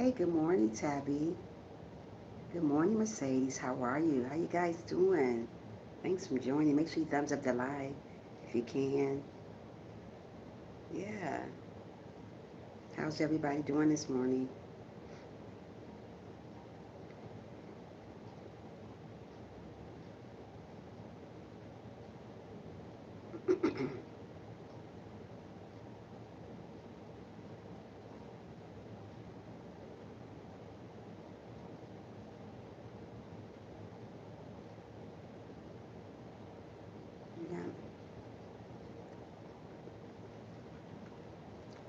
Hey, good morning, Tabby. Good morning, Mercedes. How are you? How you guys doing? Thanks for joining. Make sure you thumbs up the live if you can. Yeah. How's everybody doing this morning? Yeah.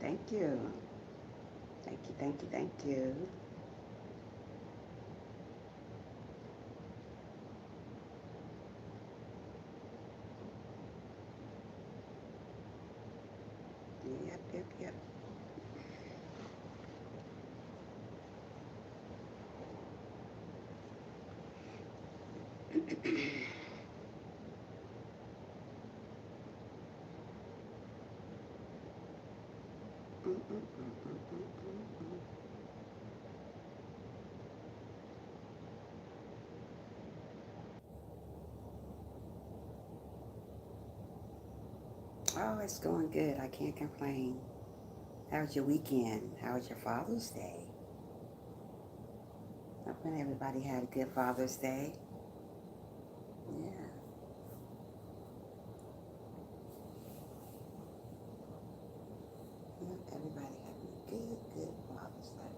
Thank you. Thank you. Thank you. Thank you. Yep. Yep. Yep. Mm, mm, mm, mm, mm, mm, mm. Oh, it's going good. I can't complain. How was your weekend? How was your Father's Day? Hoping everybody had a good Father's Day. Yeah. Yep. Everybody having a good Father's Day.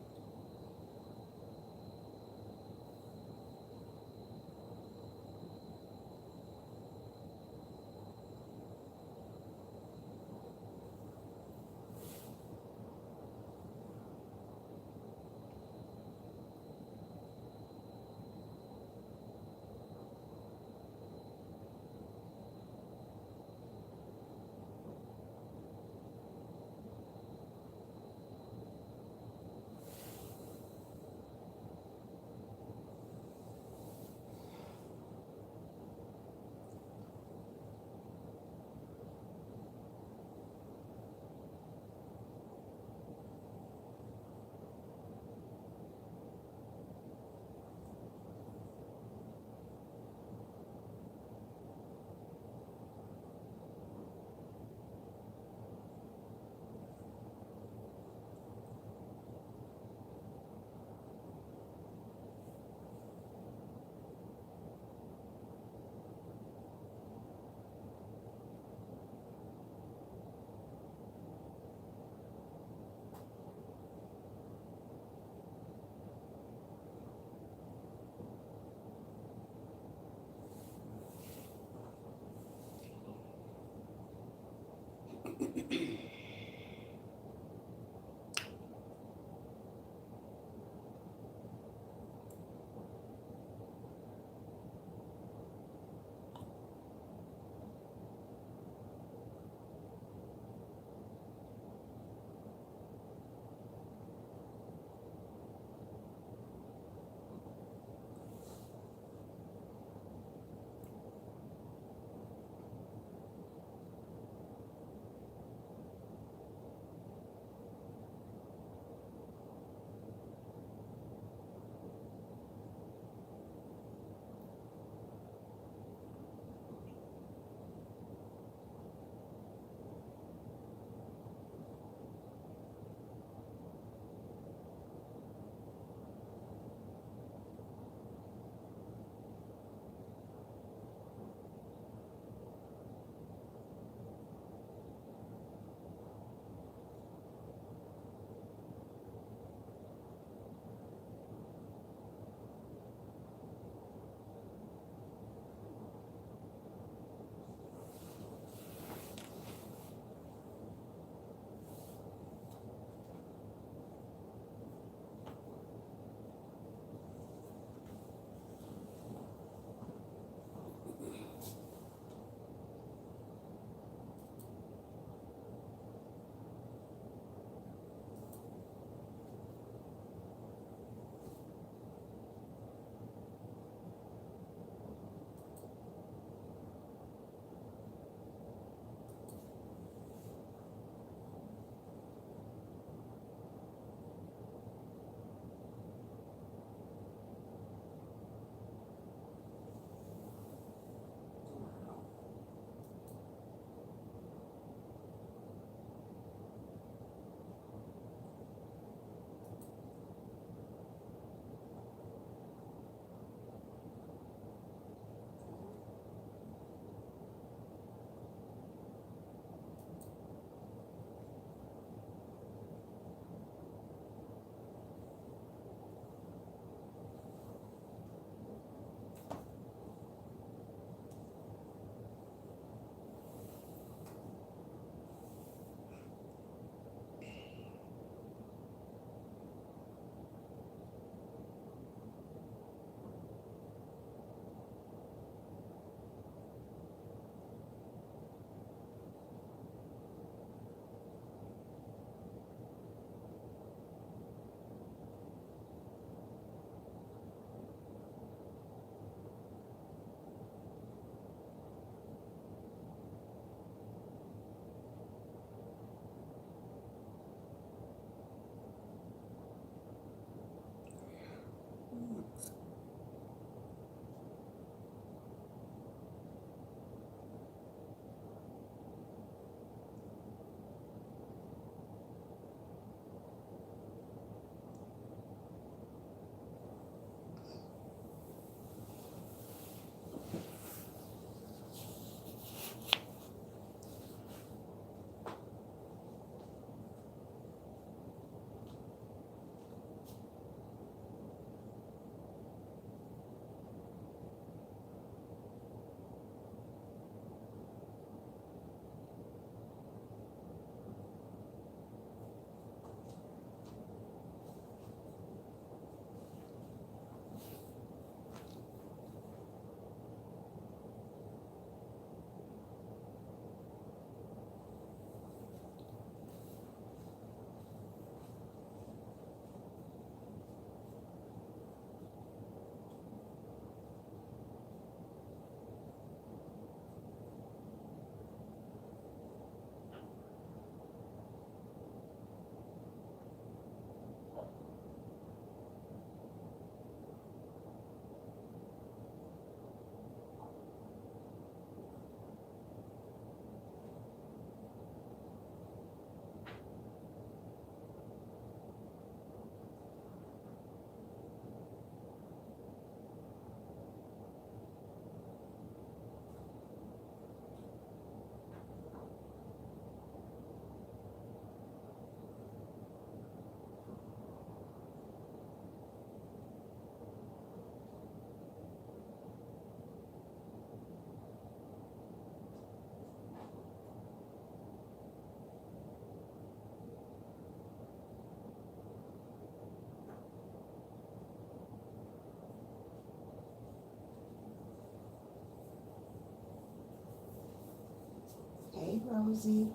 Rosie.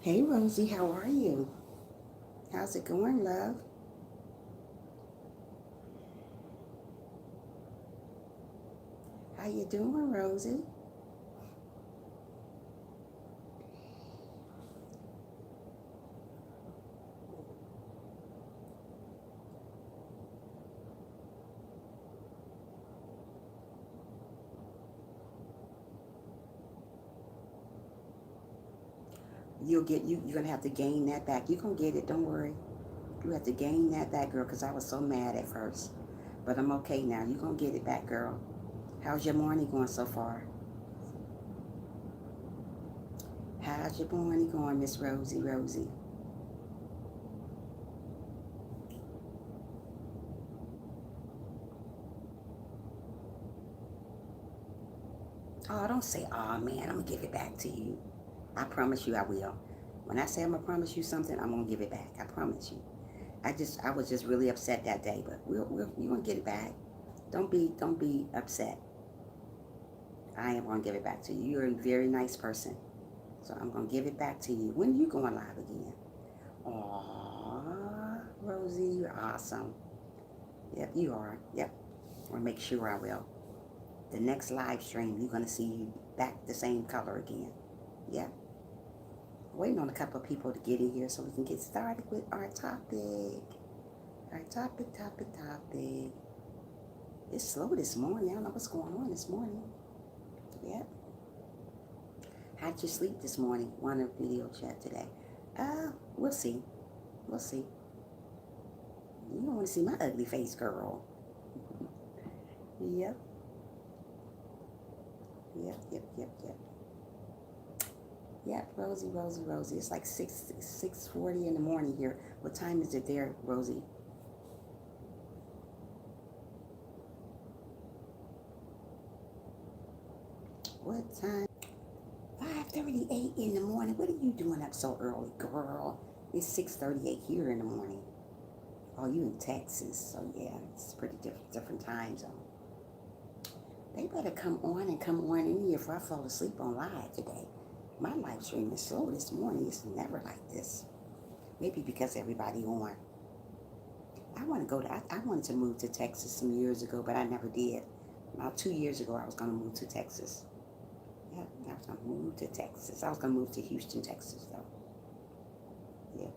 Hey, Rosie, how are you? How's it going, love? How you doing, Rosie? You're gonna have to gain that back. You're gonna get it, don't worry. You have to gain that back, girl, because I was so mad at first. But I'm okay now. You're gonna get it back, girl. How's your morning going so far? How's your morning going, Miss Rosie, Rosie? Oh, don't say, oh man, I'm gonna give it back to you. I promise you I will. When I say I'm gonna promise you something, I'm gonna give it back. I promise you. I was just really upset that day, but you gonna get it back. Don't be upset. I am gonna give it back to you. You're a very nice person, so I'm gonna give it back to you. When are you going live again? Aww, Rosie, you're awesome. Yep, you are. Yep, I'll make sure I will. The next live stream, you're gonna see you back the same color again. Yep. Waiting on a couple of people to get in here so we can get started with our topic. Our topic. It's slow this morning. I don't know what's going on this morning. Yep. How'd you sleep this morning? Want a video chat today? We'll see. We'll see. You don't want to see my ugly face, girl. Yep. Yep. Yep, Rosie. It's like 6:40 in the morning here. What time is it there, Rosie? What time? 5:38 in the morning. What are you doing up so early, girl? It's 6:38 here in the morning. Oh, you in Texas, so yeah, it's pretty different time zone. They better come on in here before I fall asleep on live today. My live stream is slow this morning. It's never like this. Maybe because everybody on. I wanted to move to Texas some years ago, but I never did. About 2 years ago, I was going to move to Texas. Yeah, I was going to move to Texas. I was going to move to Houston, Texas, though. Yeah.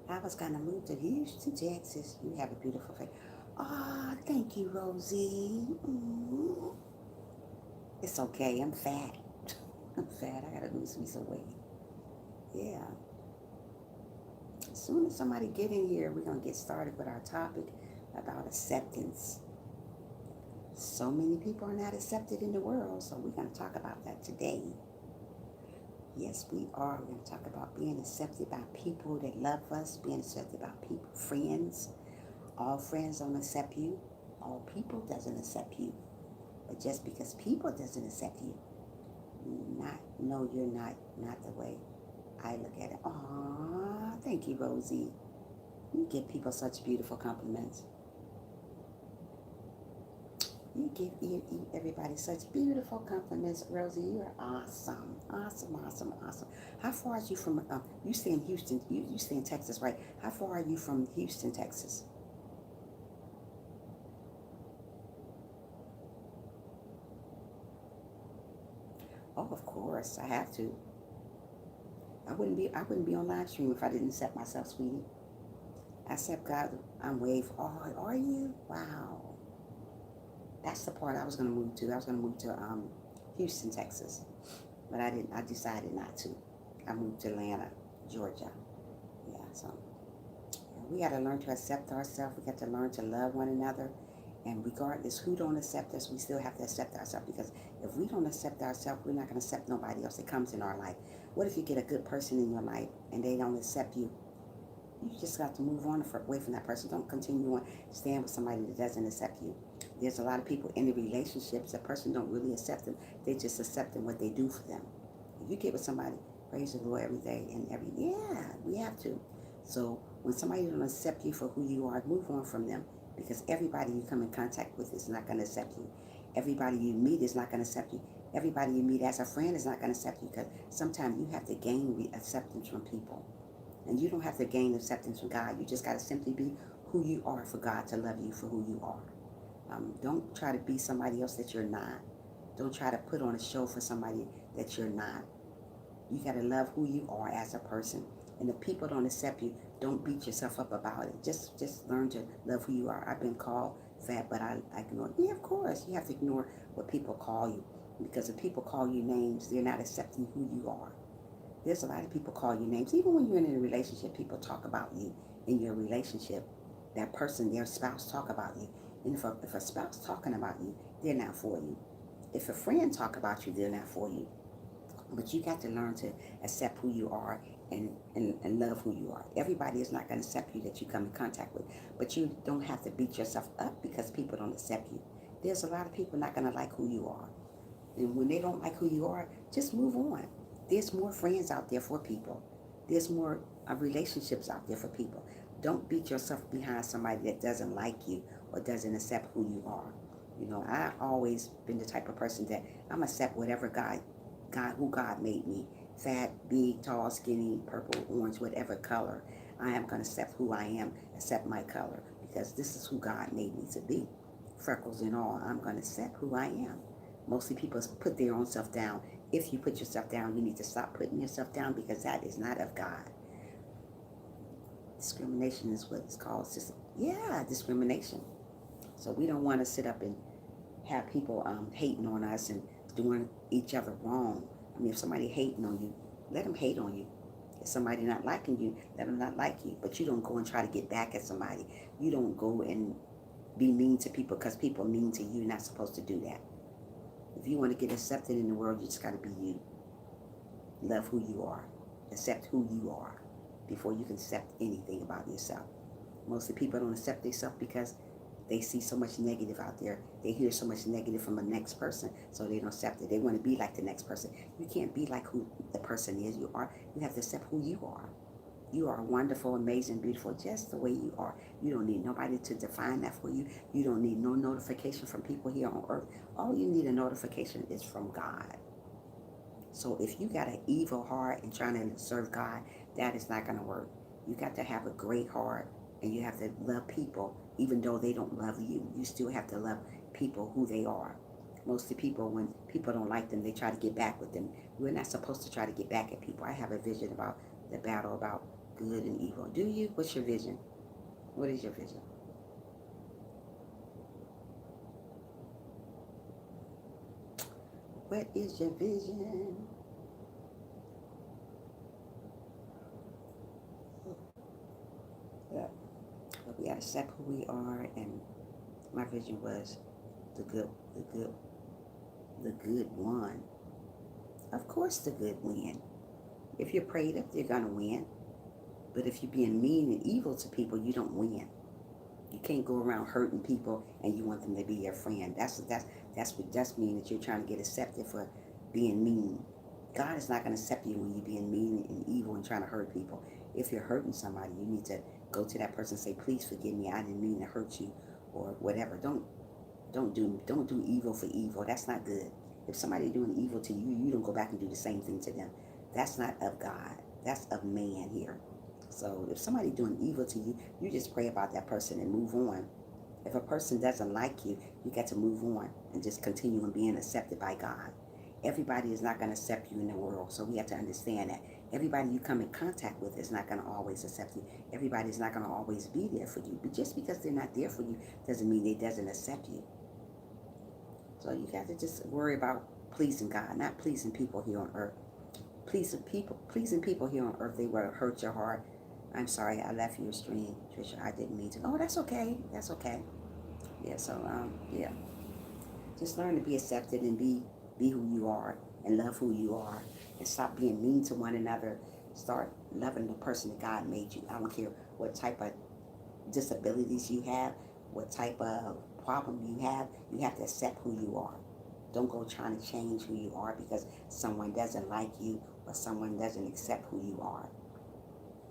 I was going to move to Houston, Texas. You have a beautiful face. Oh, thank you, Rosie. Mm. It's okay. I'm fat. I'm fat. I got to lose me some weight. Yeah. As soon as somebody get in here, we're going to get started with our topic about acceptance. So many people are not accepted in the world, so we're going to talk about that today. Yes, we are. We're going to talk about being accepted by people that love us, being accepted by people, friends. All friends don't accept you. All people doesn't accept you. But just because people doesn't accept you, you're not the way I look at it. Aw, thank you, Rosie. You give people such beautiful compliments. You give everybody such beautiful compliments, Rosie. You are awesome. How far are you from? You stay in Houston. You stay in Texas, right? How far are you from Houston, Texas? Oh, of course, I have to. I wouldn't be on live stream if I didn't accept myself, sweetie. I accept God. I'm wave. Oh, are you? Wow. That's the part I was gonna move to. I was gonna move to Houston, Texas, but I didn't. I decided not to. I moved to Atlanta, Georgia. Yeah, so yeah, we got to learn to accept ourselves. We got to learn to love one another, and regardless who don't accept us, we still have to accept ourselves, because if we don't accept ourselves, we're not going to accept nobody else that comes in our life. What if you get a good person in your life and they don't accept you? You just got to move on away from that person. Don't continue on staying with somebody that doesn't accept you. There's a lot of people in the relationships, that person don't really accept them. They just accept them what they do for them. If you get with somebody, praise the Lord every day and yeah, we have to. So when somebody don't accept you for who you are, move on from them, because everybody you come in contact with is not going to accept you. Everybody you meet is not going to accept you. Everybody you meet as a friend is not going to accept you, because sometimes you have to gain acceptance from people. And you don't have to gain acceptance from God. You just got to simply be who you are for God to love you for who you are. Don't try to be somebody else that you're not. Don't try to put on a show for somebody that you're not. You got to love who you are as a person. And if people don't accept you, don't beat yourself up about it. Just learn to love who you are. I've been called fat, but I ignore. Yeah, of course. You have to ignore what people call you. Because if people call you names, they're not accepting who you are. There's a lot of people call you names. Even when you're in a relationship, people talk about you in your relationship. That person, their spouse, talk about you. And if a spouse talking about you, they're not for you. If a friend talk about you, they're not for you. But you got to learn to accept who you are and love who you are. Everybody is not going to accept you that you come in contact with. But you don't have to beat yourself up because people don't accept you. There's a lot of people not going to like who you are. And when they don't like who you are, just move on. There's more friends out there for people. There's more relationships out there for people. Don't beat yourself behind somebody that doesn't like you or doesn't accept who you are. You know, I always been the type of person that I'm accept whatever who God made me. Fat, big, tall, skinny, purple, orange, whatever color. I am going to accept who I am, accept my color, because this is who God made me to be. Freckles and all, I'm going to accept who I am. Mostly people put their own self down. If you put yourself down, you need to stop putting yourself down, because that is not of God. Discrimination is what it's called. Discrimination. So we don't want to sit up and have people hating on us and doing each other wrong. I mean, if somebody hating on you, let them hate on you. If somebody not liking you, let them not like you. But you don't go and try to get back at somebody. You don't go and be mean to people because people are mean to you. You're not supposed to do that. If you want to get accepted in the world, you just got to be you. Love who you are. Accept who you are before you can accept anything about yourself. Most of the people don't accept themselves because they see so much negative out there. They hear so much negative from the next person, so they don't accept it. They want to be like the next person. You can't be like who the person is. You have to accept who you are. You are wonderful, amazing, beautiful, just the way you are. You don't need nobody to define that for you. You don't need no notification from people here on earth. All you need a notification is from God. So if you got an evil heart and trying to serve God, that is not going to work. You got to have a great heart, and you have to love people, even though they don't love you. You still have to love people who they are. Most of the people, when people don't like them, they try to get back with them. We're not supposed to try to get back at people. I have a vision about the battle about good and evil. Do you? What's your vision? What is your vision? What is your vision? Yeah. But we gotta accept who we are, and my vision was the good one. Of course the good win. If you're prayed up, you're gonna win. But if you're being mean and evil to people, you don't win. You can't go around hurting people and you want them to be your friend. That's mean that you're trying to get accepted for being mean. God is not going to accept you when you're being mean and evil and trying to hurt people. If you're hurting somebody, you need to go to that person and say, "Please forgive me. I didn't mean to hurt you," or whatever. Don't do evil for evil. That's not good. If somebody doing evil to you, you don't go back and do the same thing to them. That's not of God. That's of man here. So if somebody doing evil to you, you just pray about that person and move on. If a person doesn't like you, you got to move on and just continue on being accepted by God. Everybody is not going to accept you in the world, so we have to understand that. Everybody you come in contact with is not going to always accept you. Everybody is not going to always be there for you. But just because they're not there for you doesn't mean they doesn't accept you. So you got to just worry about pleasing God, not pleasing people here on earth. Pleasing people here on earth, they will hurt your heart. I'm sorry, I left your stream, Trisha. I didn't mean to. Oh, that's okay. That's okay. Yeah. So yeah. Just learn to be accepted and be who you are and love who you are, and stop being mean to one another. Start loving the person that God made you. I don't care what type of disabilities you have, what type of problem you have. You have to accept who you are. Don't go trying to change who you are because someone doesn't like you or someone doesn't accept who you are.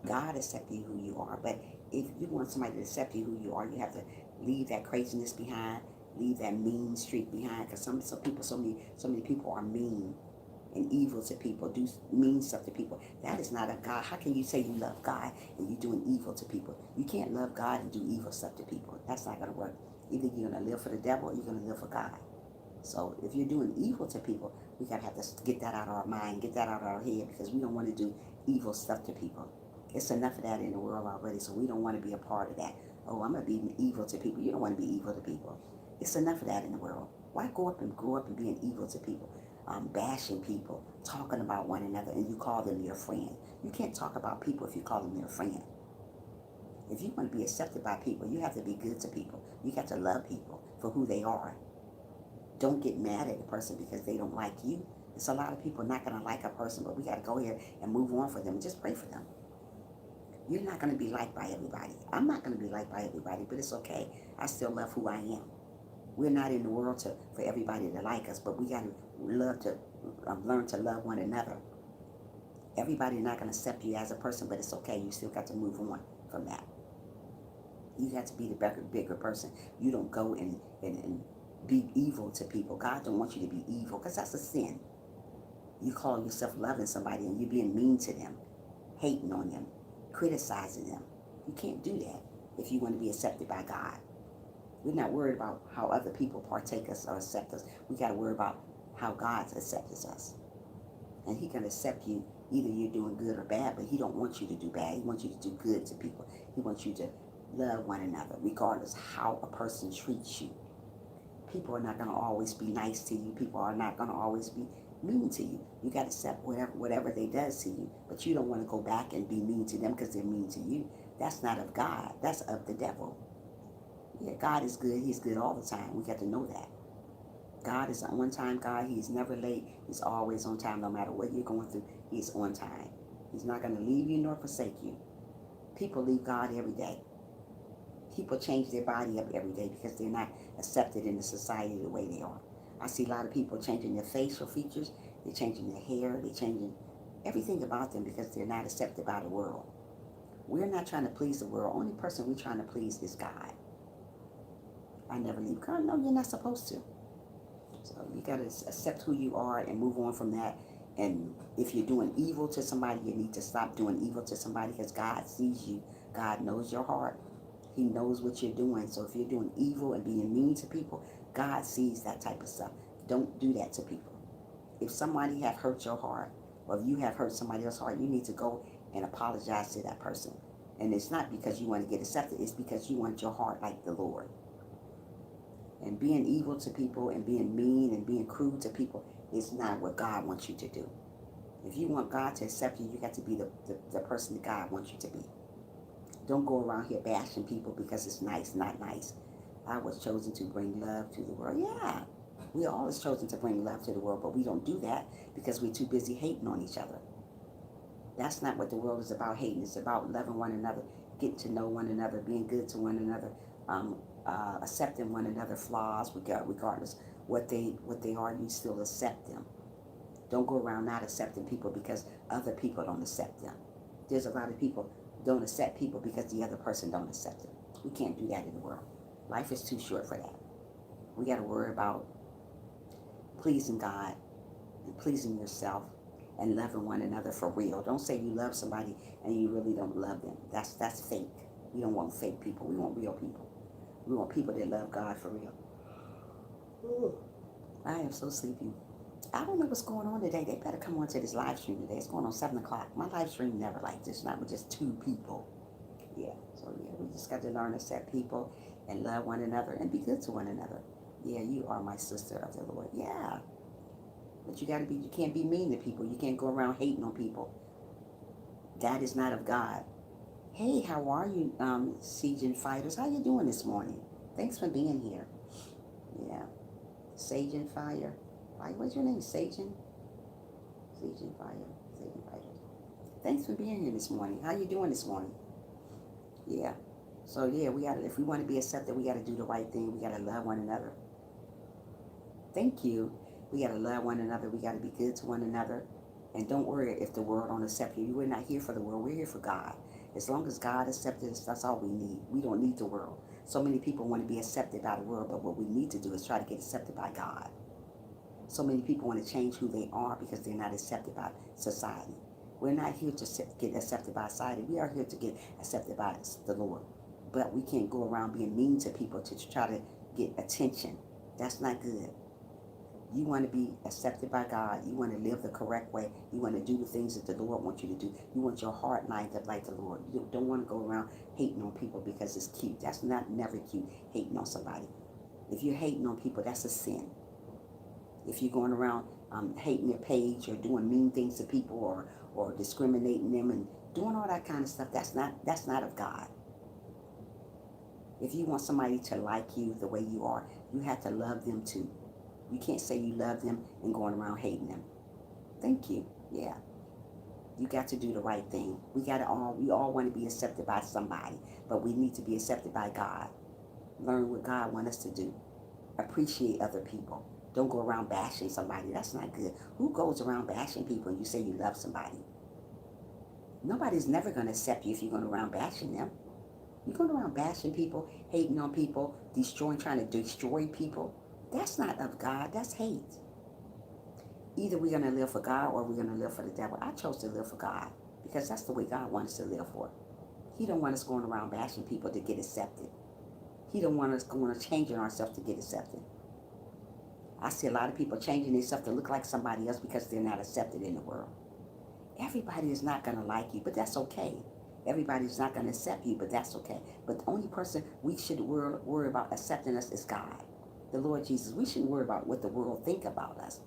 God accepts you who you are, but if you want somebody to accept you who you are, you have to leave that craziness behind. leave that mean streak behind. Because some people, so many people are mean and evil to people, do mean stuff to people. That is not of God. How can you say you love God and you're doing evil to people? You can't love God and do evil stuff to people. That's not going to work. Either you're going to live for the devil or you're going to live for God. So if you're doing evil to people, we got to have to get that out of our mind, get that out of our head, because we don't want to do evil stuff to people. It's enough of that in the world already, so we don't want to be a part of that. Oh, I'm going to be evil to people. You don't want to be evil to people. It's enough of that in the world. Why grow up and being evil to people? Bashing people, talking about one another, and you call them your friend. You can't talk about people if you call them your friend. If you want to be accepted by people, you have to be good to people. You got to love people for who they are. Don't get mad at a person because they don't like you. It's a lot of people not going to like a person, but we got to go here and move on for them and just pray for them. You're not going to be liked by everybody. I'm not going to be liked by everybody, but it's okay. I still love who I am. We're not in the world for everybody to like us, but we got to learn to love one another. Everybody's not going to accept you as a person, but it's okay. You still got to move on from that. You got to be the bigger person. You don't go and be evil to people. God don't want you to be evil, because that's a sin. You call yourself loving somebody and you're being mean to them, hating on them, criticizing them. You can't do that if you want to be accepted by God. We're not worried about how other people partake us or accept us. We got to worry about how God accepts us. And he can accept you either you're doing good or bad, but he don't want you to do bad. He wants you to do good to people. He wants you to love one another, regardless how a person treats you. People are not going to always be nice to you. People are not going to always be mean to you. You got to accept whatever they does to you, but you don't want to go back and be mean to them because they're mean to you. That's not of God. That's of the devil. Yeah, God is good. He's good all the time. We got to know that. God is an on-time God. He's never late. He's always on time. No matter what you're going through, he's on time. He's not going to leave you nor forsake you. People leave God every day. People change their body up every day because they're not accepted in the society the way they are. I see a lot of people changing their facial features. They're changing their hair. They're changing everything about them because they're not accepted by the world. We're not trying to please the world. Only person we're trying to please is God. I never leave God. No, you're not supposed to. So you got to accept who you are and move on from that. And if you're doing evil to somebody, you need to stop doing evil to somebody, because God sees you. God knows your heart. He knows what you're doing. So if you're doing evil and being mean to people, God sees that type of stuff. Don't do that to people. If somebody have hurt your heart, or if you have hurt somebody else's heart, you need to go and apologize to that person. And it's not because you want to get accepted. It's because you want your heart like the Lord. And being evil to people and being mean and being cruel to people is not what God wants you to do. If you want God to accept you, you got to be the person that God wants you to be. Don't go around here bashing people because it's nice, not nice. I was chosen to bring love to the world. Yeah, we all is chosen to bring love to the world, but we don't do that because we're too busy hating on each other. That's not what the world is about, hating. It's about loving one another, getting to know one another, being good to one another, accepting one another's flaws, regardless what they are. You still accept them. Don't go around not accepting people because other people don't accept them. There's a lot of people don't accept people because the other person don't accept them. We can't do that in the world. Life is too short for that. We got to worry about pleasing God and pleasing yourself and loving one another for real. Don't say you love somebody and you really don't love them. That's fake. We don't want fake people. We want real people. We want people that love God for real. Ooh, I am so sleepy. I don't know what's going on today. They better come on to this live stream today. It's going on 7 o'clock. My live stream never like this, not with just 2 people. Yeah, so yeah, we just got to learn to accept people and love one another and be good to one another. Yeah, you are my sister of the Lord. Yeah. But you can't be mean to people. You can't go around hating on people. That is not of God. Hey, how are you, Siege and Fighters? How you doing this morning? Thanks for being here. Yeah. Sage and Fire. What's your name? Sage and Fire. Sage and Fighters. Thanks for being here this morning. How you doing this morning? Yeah. So yeah, if we want to be accepted, we gotta do the right thing. We gotta love one another. Thank you. We gotta love one another. We gotta be good to one another. And don't worry if the world don't accept you. We're not here for the world. We're here for God. As long as God accepts us, that's all we need. We don't need the world. So many people want to be accepted by the world, but what we need to do is try to get accepted by God. So many people want to change who they are because they're not accepted by society. We're not here to get accepted by society. We are here to get accepted by the Lord. But we can't go around being mean to people to try to get attention. That's not good. You want to be accepted by God. You want to live the correct way. You want to do the things that the Lord wants you to do. You want your heart lined up like the Lord. You don't want to go around hating on people because it's cute. That's never cute, hating on somebody. If you're hating on people, that's a sin. If you're going around hating their page or doing mean things to people or discriminating them and doing all that kind of stuff, that's not of God. If you want somebody to like you the way you are, you have to love them too. You can't say you love them and going around hating them. Thank you. Yeah. You got to do the right thing. We all want to be accepted by somebody, but we need to be accepted by God. Learn what God wants us to do. Appreciate other people. Don't go around bashing somebody. That's not good. Who goes around bashing people and you say you love somebody? Nobody's never going to accept you if you're going around bashing them. You're going around bashing people, hating on people, trying to destroy people. That's not of God. That's hate. Either we're going to live for God or we're going to live for the devil. I chose to live for God because that's the way God wants us to live for. He don't want us going around bashing people to get accepted. He don't want us going to changing ourselves to get accepted. I see a lot of people changing themselves to look like somebody else because they're not accepted in the world. Everybody is not going to like you, but that's okay. Everybody's not going to accept you, but that's okay. But the only person we should worry about accepting us is God, the Lord Jesus. We shouldn't worry about what the world think about us.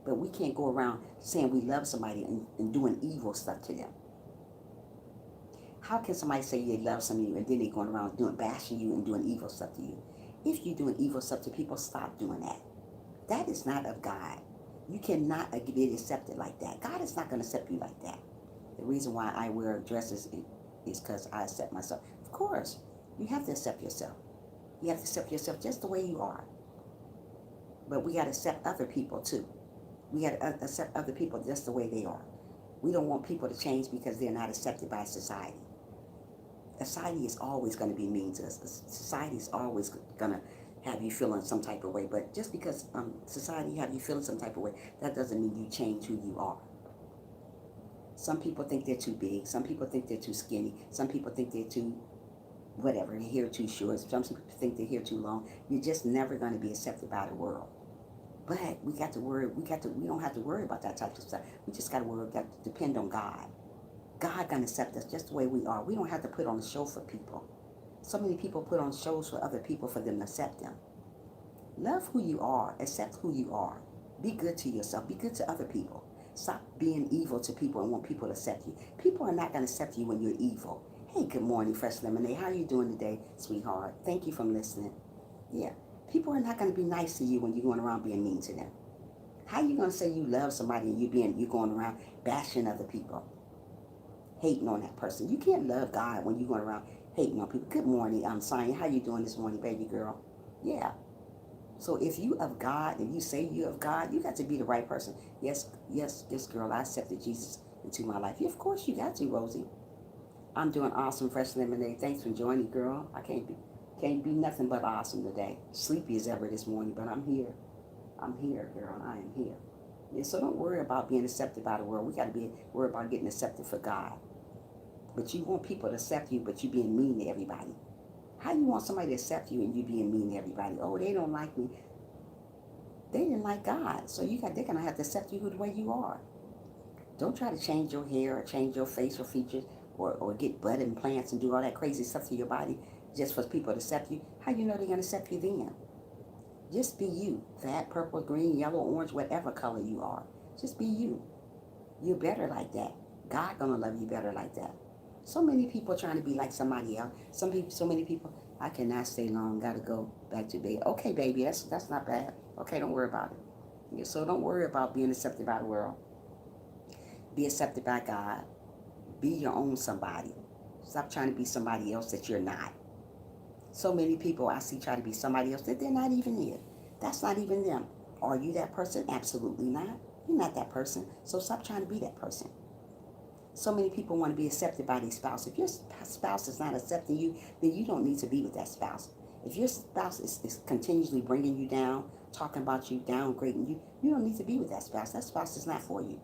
But we can't go around saying we love somebody and doing evil stuff to them. How can somebody say they love some of you and then they're going around bashing you and doing evil stuff to you? If you're doing evil stuff to people, stop doing that. That is not of God. You cannot be accepted like that. God is not going to accept you like that. The reason why I wear dresses is because I accept myself. Of course, you have to accept yourself. You have to accept yourself just the way you are. But we got to accept other people too. We got to accept other people just the way they are. We don't want people to change because they're not accepted by society. Society is always going to be mean to us. Society is always going to have you feeling some type of way. But just because society have you feeling some type of way, that doesn't mean you change who you are. Some people think they're too big. Some people think they're too skinny. Some people think they're too whatever. Their hair too short. Some people think their hair too long. You're just never going to be accepted by the world. But we got to worry. We don't have to worry about that type of stuff. We just got to worry. Got to depend on God. God gonna accept us just the way we are. We don't have to put on a show for people. So many people put on shows for other people for them to accept them. Love who you are. Accept who you are. Be good to yourself. Be good to other people. Stop being evil to people and want people to accept you. People are not gonna accept you when you're evil. Hey, good morning, Fresh Lemonade. How are you doing today, sweetheart? Thank you for listening. Yeah. People are not gonna be nice to you when you're going around being mean to them. How are you gonna say you love somebody and you're going around bashing other people? Hating on that person. You can't love God when you're going around hating on people. Good morning, I'm Sonya. How you doing this morning, baby girl? Yeah. So if you of God and you say you of God, you got to be the right person. Yes, girl, I accepted Jesus into my life. Yeah, of course you got to, Rosie. I'm doing awesome, Fresh Lemonade. Thanks for joining, girl. I can't be nothing but awesome today. Sleepy as ever this morning, but I'm here. I'm here, girl. I am here. Yeah, so don't worry about being accepted by the world. We got to worry about getting accepted for God. But you want people to accept you, but you being mean to everybody. How you want somebody to accept you and you being mean to everybody? Oh, they don't like me. They didn't like God. So they're going to have to accept you the way you are. Don't try to change your hair or change your facial features or get butt implants and do all that crazy stuff to your body just for people to accept you. How you know they're going to accept you then? Just be you. Fat, purple, green, yellow, orange, whatever color you are. Just be you. You're better like that. God going to love you better like that. So many people trying to be like somebody else. So many people, I cannot stay long. Got to go back to bed. Okay, baby, that's not bad. Okay, don't worry about it. Yeah, so don't worry about being accepted by the world. Be accepted by God. Be your own somebody. Stop trying to be somebody else that you're not. So many people I see try to be somebody else that they're not even it. That's not even them. Are you that person? Absolutely not. You're not that person. So stop trying to be that person. So many people want to be accepted by their spouse. If your spouse is not accepting you, then you don't need to be with that spouse. If your spouse is continuously bringing you down, talking about you, downgrading you, you don't need to be with that spouse. That spouse is not for you.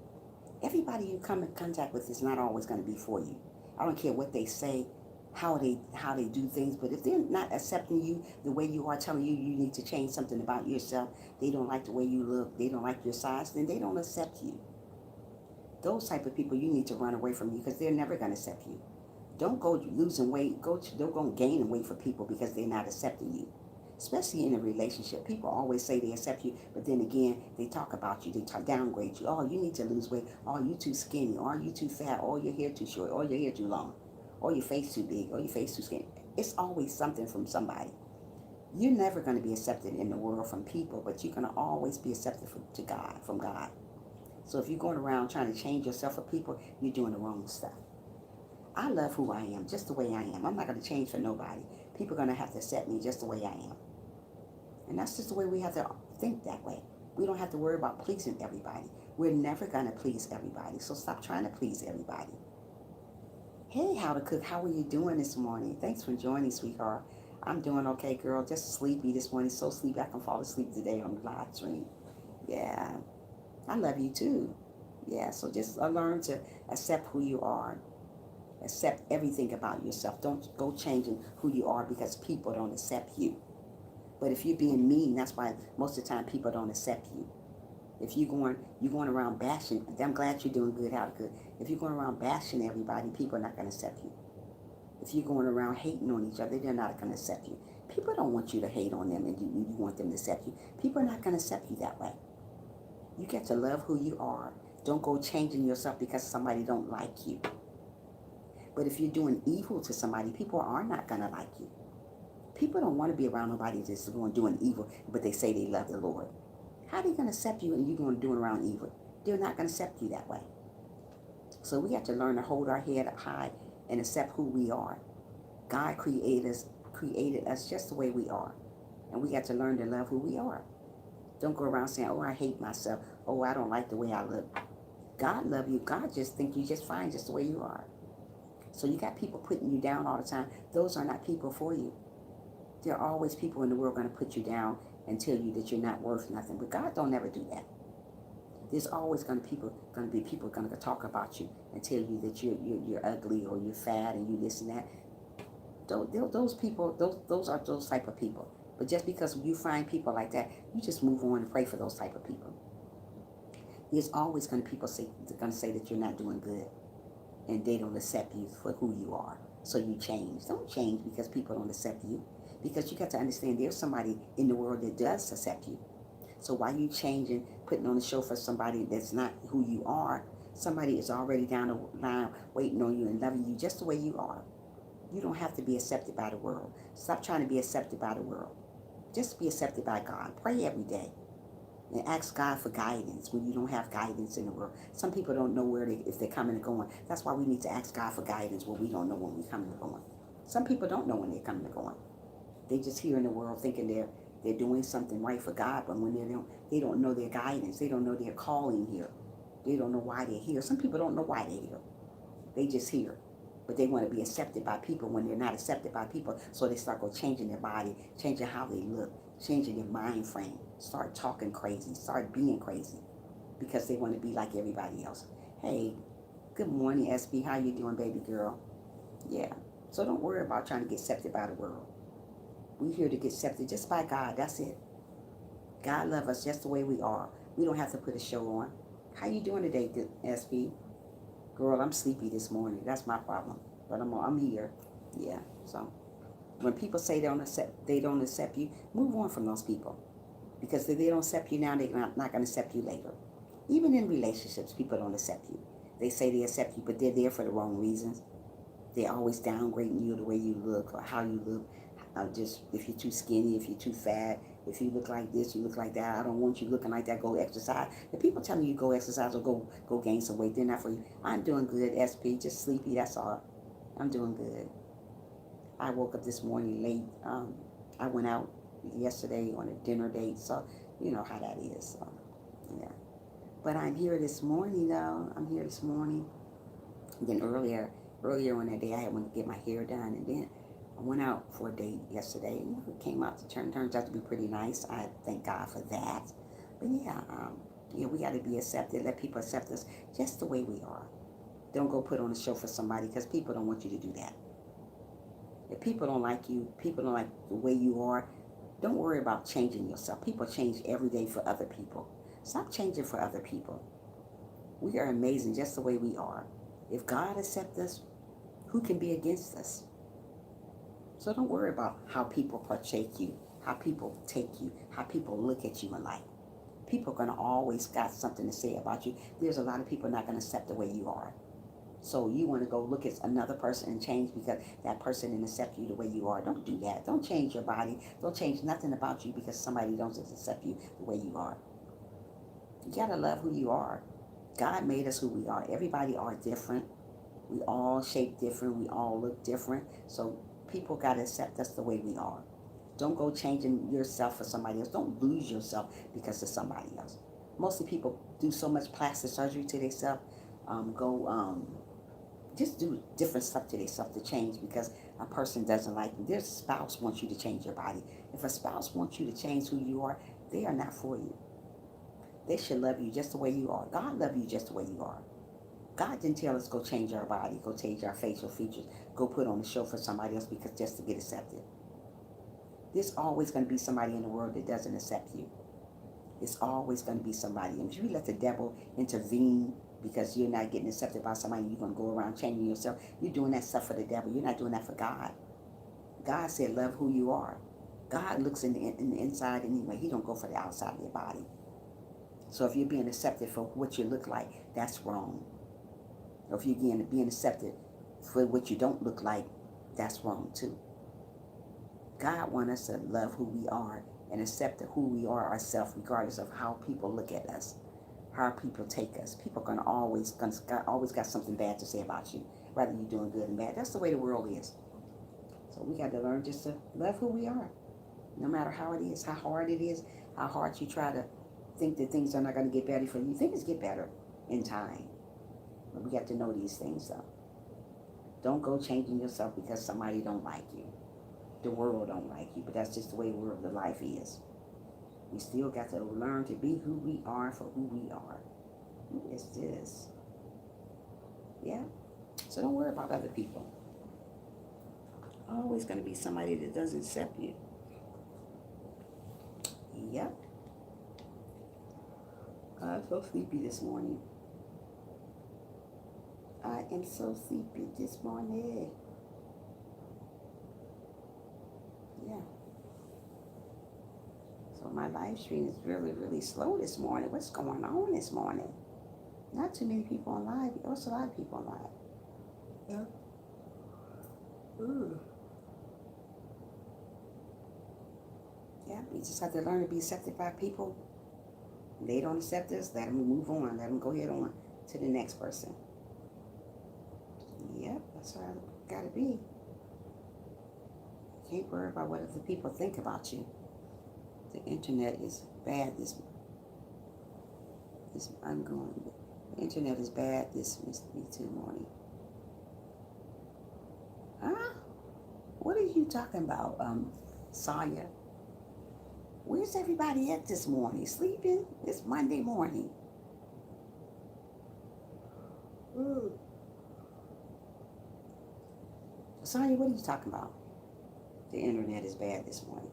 Everybody you come in contact with is not always going to be for you. I don't care what they say, how they do things, but if they're not accepting you the way you are, telling you you need to change something about yourself, they don't like the way you look, they don't like your size, then they don't accept you. Those type of people you need to run away from you because they're never going to accept you. Don't go losing weight. Don't go gaining weight for people because they're not accepting you. Especially in a relationship, people always say they accept you, but then again, they talk about you. They downgrade you. Oh, you need to lose weight. Oh, you too skinny. Oh, you too fat. Oh, your hair too short. Oh, your hair too long. Or your face too big. Or your face too skinny. It's always something from somebody. You're never going to be accepted in the world from people, but you're going to always be accepted from God. So if you're going around trying to change yourself for people, you're doing the wrong stuff. I love who I am, just the way I am. I'm not going to change for nobody. People are going to have to accept me just the way I am. And that's just the way we have to think that way. We don't have to worry about pleasing everybody. We're never going to please everybody. So stop trying to please everybody. Hey, How to Cook, how are you doing this morning? Thanks for joining, sweetheart. I'm doing okay, girl. Just sleepy this morning. So sleepy I can fall asleep today on the live stream. Yeah, I love you too. Yeah, so just learn to accept who you are. Accept everything about yourself. Don't go changing who you are because people don't accept you. But if you're being mean, that's why most of the time people don't accept you. If you're going around bashing, I'm glad you're doing good, how to good. If you're going around bashing everybody, people are not going to accept you. If you're going around hating on each other, they're not going to accept you. People don't want you to hate on them and you want them to accept you. People are not going to accept you that way. You get to love who you are. Don't go changing yourself because somebody don't like you. But if you're doing evil to somebody, people are not going to like you. People don't want to be around nobody that's going doing evil, but they say they love the Lord. How are they going to accept you and you're going to do around evil? They're not going to accept you that way. So we have to learn to hold our head up high and accept who we are. God created us just the way we are. And we got to learn to love who we are. Don't go around saying, oh, I hate myself. Oh, I don't like the way I look. God love you. God just think you just fine just the way you are. So you got people putting you down all the time. Those are not people for you. There are always people in the world going to put you down and tell you that you're not worth nothing. But God don't ever do that. There's always going to be people going to talk about you and tell you that you're ugly or you're fat and you this and that. Those people, those are those type of people. But just because you find people like that, you just move on and pray for those type of people. There's always going to going to say that you're not doing good, and they don't accept you for who you are. So you change. Don't change because people don't accept you. Because you got to understand there's somebody in the world that does accept you. So why you changing, putting on a show for somebody that's not who you are, somebody is already down the line waiting on you and loving you just the way you are. You don't have to be accepted by the world. Stop trying to be accepted by the world. Just be accepted by God. Pray every day. And ask God for guidance when you don't have guidance in the world. Some people don't know if they're coming and going. That's why we need to ask God for guidance when we don't know when we're coming and going. Some people don't know when they're coming and going. They just here in the world thinking they're doing something right for God, but when they don't know their guidance, they don't know their calling here. They don't know why they're here. Some people don't know why they're here. They just here. But they want to be accepted by people when they're not accepted by people. So they start changing their body, changing how they look, changing their mind frame, start talking crazy, start being crazy because they want to be like everybody else. Hey, good morning, SB. How you doing, baby girl? Yeah. So don't worry about trying to get accepted by the world. We're here to get accepted just by God. That's it. God loves us just the way we are. We don't have to put a show on. How you doing today, SB? Girl, I'm sleepy this morning. That's my problem. But I'm here. Yeah. So when people say they don't accept you, move on from those people. Because if they don't accept you now, they're not going to accept you later. Even in relationships, people don't accept you. They say they accept you, but they're there for the wrong reasons. They're always downgrading you the way you look or how you look. Just if you're too skinny, if you're too fat, if you look like this, you look like that. I don't want you looking like that. Go exercise. The people telling you go exercise or go gain some weight, they're not for you. I'm doing good, SP. Just sleepy. That's all. I'm doing good. I woke up this morning late. I went out yesterday on a dinner date, so you know how that is. So, yeah. But I'm here this morning, though. I'm here this morning. Then earlier on that day, I had went to get my hair done, and then I went out for a date yesterday. And it came out to turns out to be pretty nice. I thank God for that. But yeah, we got to be accepted. Let people accept us just the way we are. Don't go put on a show for somebody because people don't want you to do that. If people don't like you, people don't like the way you are, don't worry about changing yourself. People change every day for other people. Stop changing for other people. We are amazing just the way we are. If God accepts us, who can be against us? So don't worry about how people partake you, how people take you, how people look at you in life. People are going to always got something to say about you. There's a lot of people not going to accept the way you are. So you want to go look at another person and change because that person didn't accept you the way you are. Don't do that. Don't change your body. Don't change nothing about you because somebody don't accept you the way you are. You got to love who you are. God made us who we are. Everybody are different. We all shape different. We all look different. So people got to accept us the way we are. Don't go changing yourself for somebody else. Don't lose yourself because of somebody else. Mostly people do so much plastic surgery to themselves. Just do different stuff to themselves to change because a person doesn't like you. Their spouse wants you to change your body. If a spouse wants you to change who you are, they are not for you. They should love you just the way you are. God loves you just the way you are. God didn't tell us go change our body, go change our facial features, go put on a show for somebody else because just to get accepted. There's always going to be somebody in the world that doesn't accept you. It's always going to be somebody. And if you let the devil intervene because you're not getting accepted by somebody, you're going to go around changing yourself. You're doing that stuff for the devil. You're not doing that for God. God said, love who you are. God looks in the inside anyway. He don't go for the outside of your body. So if you're being accepted for what you look like, that's wrong. Or if you're being accepted for what you don't look like, that's wrong too. God wants us to love who we are and accept who we are ourselves, regardless of how people look at us, how people take us. People are gonna always got something bad to say about you, whether you're doing good and bad. That's the way the world is. So we got to learn just to love who we are, no matter how it is, how hard it is, how hard you try to think that things are not going to get better for you. Things get better in time, but we got to know these things though. Don't go changing yourself because somebody don't like you. The world don't like you, but that's just the way the life is. We still got to learn to be who we are for who we are. Who is this? Yeah. So don't worry about other people. Always going to be somebody that doesn't accept you. Yep. I'm so sleepy this morning. I am so sleepy this morning. Yeah. So my live stream is really, really slow this morning. What's going on this morning? Not too many people on live. There's a lot of people on live. Yeah. Ooh. Yeah, we just have to learn to be accepted by people. They don't accept us, let them move on. Let them go ahead on to the next person. Yep, that's how I gotta be. Can't worry about what other people think about you. The internet is bad I'm going. The internet is bad this me too morning. Huh? What are you talking about, Sonya? Where's everybody at this morning? Sleeping? It's Monday morning. Sonya, what are you talking about? The internet is bad this morning.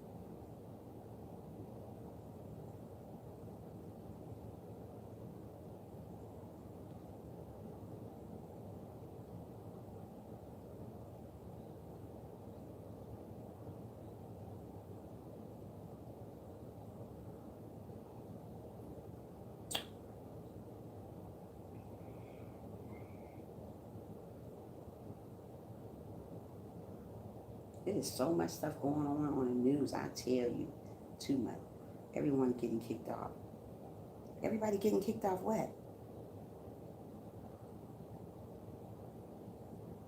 There's so much stuff going on the news, I tell you. Too much. Everyone getting kicked off. Everybody getting kicked off what?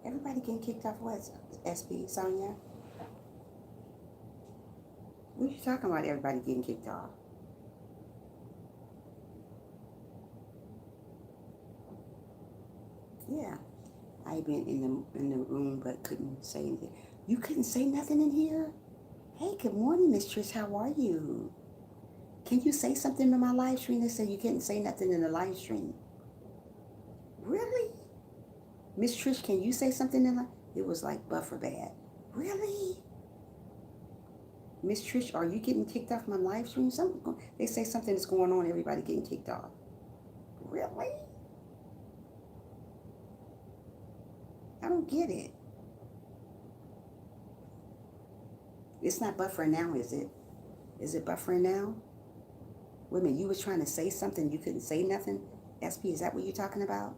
Everybody getting kicked off what, SB, Sonya? What are you talking about, everybody getting kicked off? Yeah. I've been in the room but couldn't say anything. You couldn't say nothing in here? Hey, good morning, Miss Trish. How are you? Can you say something in my live stream? They said you couldn't say nothing in the live stream. Really? Miss Trish, can you say something in the... It was like buffer bad. Really? Miss Trish, are you getting kicked off my live stream? They say something is going on, everybody getting kicked off. Really? I don't get it. It's not buffering now, is it? Is it buffering now? Wait a minute, you was trying to say something, you couldn't say nothing? SP, is that what you're talking about?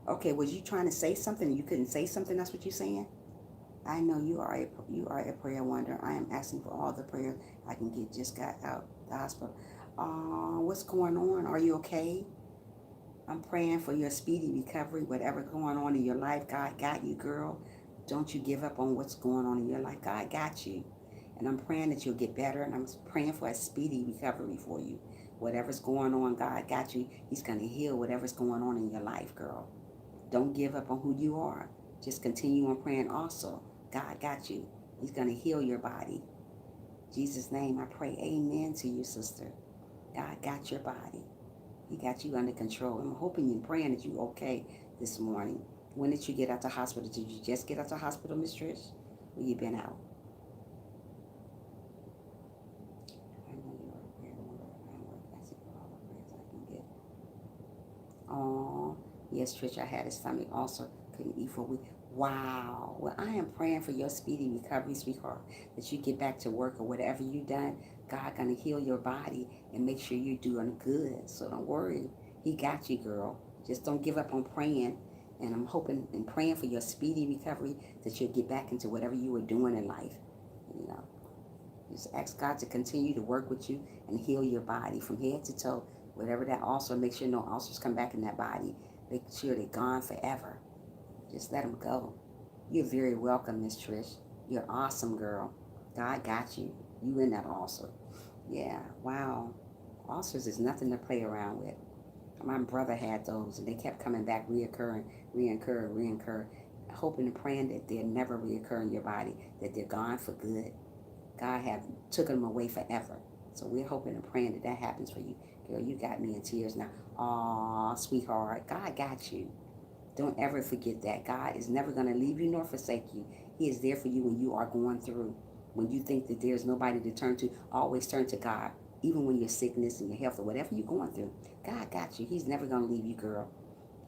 Okay, was you trying to say something and you couldn't say something? That's what you're saying? I know you are a prayer wonder. I am asking for all the prayers I can get. Just got out the hospital. What's going on? Are you okay? I'm praying for your speedy recovery. Whatever's going on in your life, God got you, girl. Don't you give up on what's going on in your life. God got you. And I'm praying that you'll get better. And I'm praying for a speedy recovery for you. Whatever's going on, God got you. He's going to heal whatever's going on in your life, girl. Don't give up on who you are. Just continue on praying also. God got you. He's going to heal your body. In Jesus' name, I pray amen to you, sister. God got your body. He got you under control. I'm hoping and praying that you're okay this morning. When did you get out the hospital? Did you just get out the hospital, Miss Trish? Or you been out? I know you're a prayer warrior. I work asking for all the prayers I can get. Oh, yes, Trish, I had a stomach ulcer. Couldn't eat for a week. Wow. Well, I am praying for your speedy recovery, sweetheart, that you get back to work or whatever you done. God gonna heal your body and make sure you're doing good. So don't worry. He got you, girl. Just don't give up on praying. And I'm hoping and praying for your speedy recovery that you'll get back into whatever you were doing in life. You know, just ask God to continue to work with you and heal your body from head to toe. Whatever that ulcer, make sure no ulcers come back in that body. Make sure they're gone forever. Just let them go. You're very welcome, Miss Trish. You're awesome, girl. God got you. You in that ulcer. Yeah, wow. Ulcers is nothing to play around with. My brother had those, and they kept coming back, reoccurring, hoping and praying that they'll never reoccur in your body, that they're gone for good. God have took them away forever. So we're hoping and praying that that happens for you. Girl, you got me in tears now. Aw, sweetheart, God got you. Don't ever forget that. God is never going to leave you nor forsake you. He is there for you when you are going through. When you think that there's nobody to turn to, always turn to God. Even when your sickness and your health or whatever you're going through, God got you. He's never going to leave you, girl.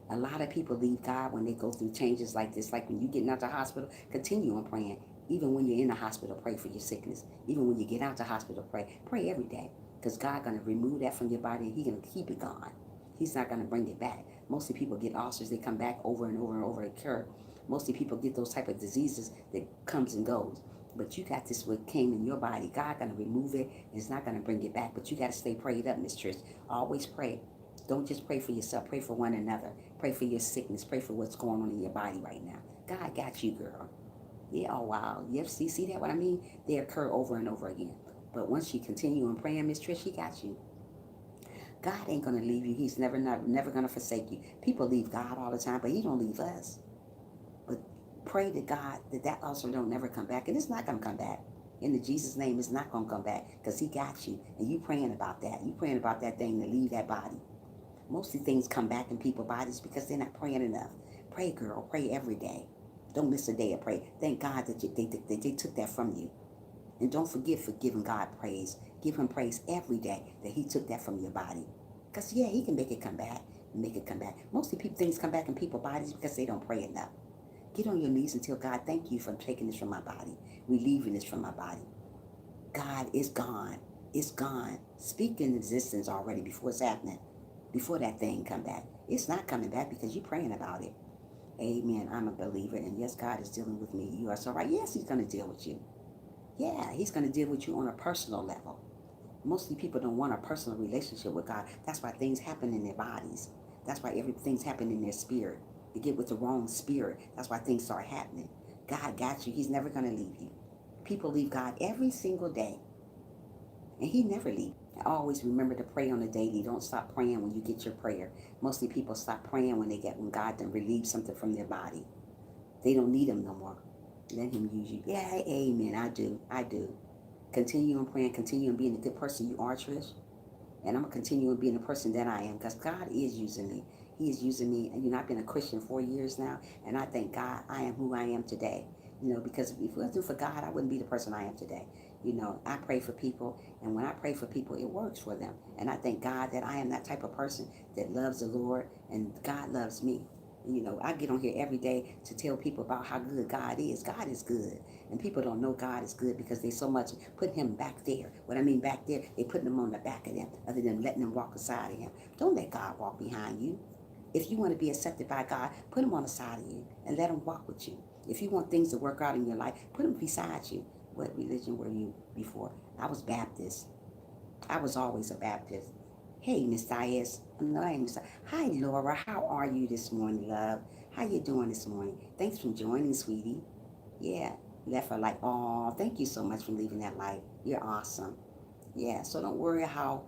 A lot of people leave God when they go through changes like this. Like when you get out the hospital, continue on praying. Even when you're in the hospital, pray for your sickness. Even when you get out the hospital, pray. Pray every day. Because God's going to remove that from your body and He's going to keep it gone. He's not going to bring it back. Mostly people get ulcers. They come back over and over and over occur. Mostly people get those type of diseases that comes and goes. But you got this what came in your body. God going to remove it. It's not going to bring it back. But you got to stay prayed up, Miss Trish. Always pray. Don't just pray for yourself. Pray for one another. Pray for your sickness. Pray for what's going on in your body right now. God got you, girl. Yeah, oh wow. Yep, see that what I mean? They occur over and over again. But once you continue in praying, Miss Trish, He got you. God ain't gonna leave you. He's never gonna forsake you. People leave God all the time, but He don't leave us. But pray to God that ulcer don't never come back, and it's not gonna come back. In the Jesus name, it's not gonna come back because He got you, and you praying about that. You praying about that thing to leave that body. Mostly things come back in people's bodies because they're not praying enough. Pray, girl. Pray every day. Don't miss a day of pray. Thank God that they took that from you. And don't forget for giving God praise. Give Him praise every day that He took that from your body. Because, yeah, He can make it come back. Make it come back. Mostly things come back in people's bodies because they don't pray enough. Get on your knees and tell God, thank you for taking this from my body. Relieving this from my body. God is gone. It's gone. Speak in existence already before it's happening. Before that thing come back. It's not coming back because you're praying about it. Amen. I'm a believer. And yes, God is dealing with me. You are so right. Yes, He's going to deal with you. Yeah, He's going to deal with you on a personal level. Mostly people don't want a personal relationship with God. That's why things happen in their bodies. That's why everything's happening in their spirit. They get with the wrong spirit. That's why things start happening. God got you. He's never going to leave you. People leave God every single day. And He never leaves. Always remember to pray on the daily. Don't stop praying when you get your prayer. Mostly people stop praying when God done relieve something from their body. They don't need him no more. Let him use you. Yeah, amen. I do. I do. Continue on praying. Continue on being the good person you are, Trish. And I'm going to continue on being the person that I am because God is using me. He is using me. And, I've been a Christian 4 years now. And I thank God I am who I am today. Because if it wasn't for God, I wouldn't be the person I am today. I pray for people. And when I pray for people, it works for them. And I thank God that I am that type of person that loves the Lord and God loves me. I get on here every day to tell people about how good God is. God is good. And people don't know God is good because they so much put him back there. What I mean back there, they put him on the back of them other than letting them walk beside of him. Don't let God walk behind you. If you want to be accepted by God, put him on the side of you and let him walk with you. If you want things to work out in your life, put him beside you. What religion were you before? I was Baptist. I was always a Baptist. Hey, Miss Diaz. No, I ain't Miss Diaz. Hi, Laura. How are you this morning, love? How you doing this morning? Thanks for joining, sweetie. Yeah, left a like. Oh, thank you so much for leaving that like. You're awesome. Yeah, so don't worry how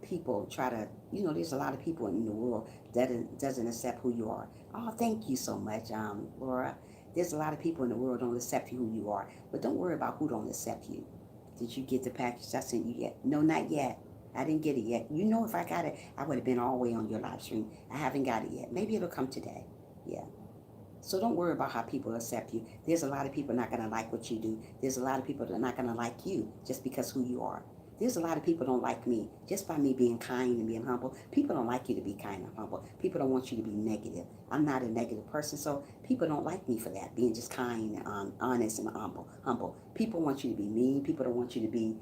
people try to, there's a lot of people in the world that doesn't accept who you are. Oh, thank you so much, Laura. There's a lot of people in the world don't accept you who you are, but don't worry about who don't accept you. Did you get the package I sent you yet? No, not yet. I didn't get it yet. If I got it, I would have been all the way on your live stream. I haven't got it yet. Maybe it'll come today. Yeah. So don't worry about how people accept you. There's a lot of people not going to like what you do. There's a lot of people that are not going to like you just because who you are. There's a lot of people don't like me just by me being kind and being humble. People don't like you to be kind and humble. People don't want you to be negative. I'm not a negative person, so people don't like me for that, being just kind and honest and humble. People want you to be mean. People don't want you to be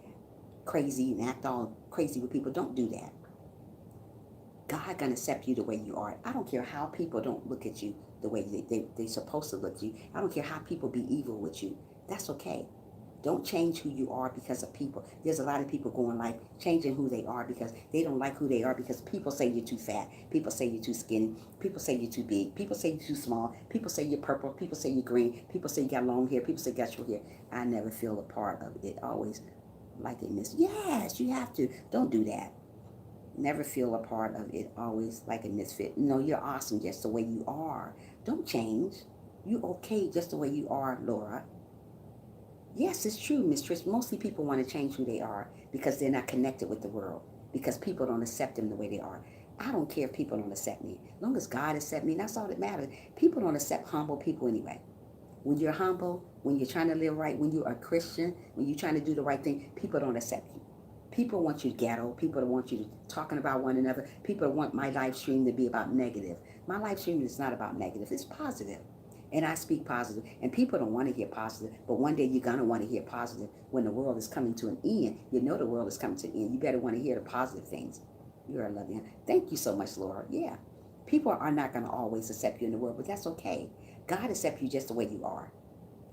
crazy and act all crazy with people. Don't do that. God gonna accept you the way you are. I don't care how people don't look at you the way they supposed to look at you. I don't care how people be evil with you. That's okay. Don't change who you are because of people. There's a lot of people going like changing who they are because they don't like who they are because people say you're too fat. People say you're too skinny. People say you're too big. People say you're too small. People say you're purple. People say you're green. People say you got long hair. People say you got short hair. I never feel a part of it. Always like it, miss. Yes, you have to. Don't do that. Never feel a part of it. Always like a misfit. No, you're awesome just the way you are. Don't change. You okay just the way you are, Laura. Yes, it's true, Miss Trish. Mostly people want to change who they are because they're not connected with the world. Because people don't accept them the way they are. I don't care if people don't accept me. As long as God accepts me, that's all that matters. People don't accept humble people anyway. When you're humble, when you're trying to live right, when you're a Christian, when you're trying to do the right thing, people don't accept you. People want you ghetto. People don't want you to talking about one another. People want my live stream to be about negative. My live stream is not about negative. It's positive. And I speak positive. And people don't want to hear positive. But one day you're going to want to hear positive. When the world is coming to an end, you know the world is coming to an end. You better want to hear the positive things. You're a loving. Thank you so much, Laura. Yeah. People are not going to always accept you in the world, but that's okay. God accepts you just the way you are.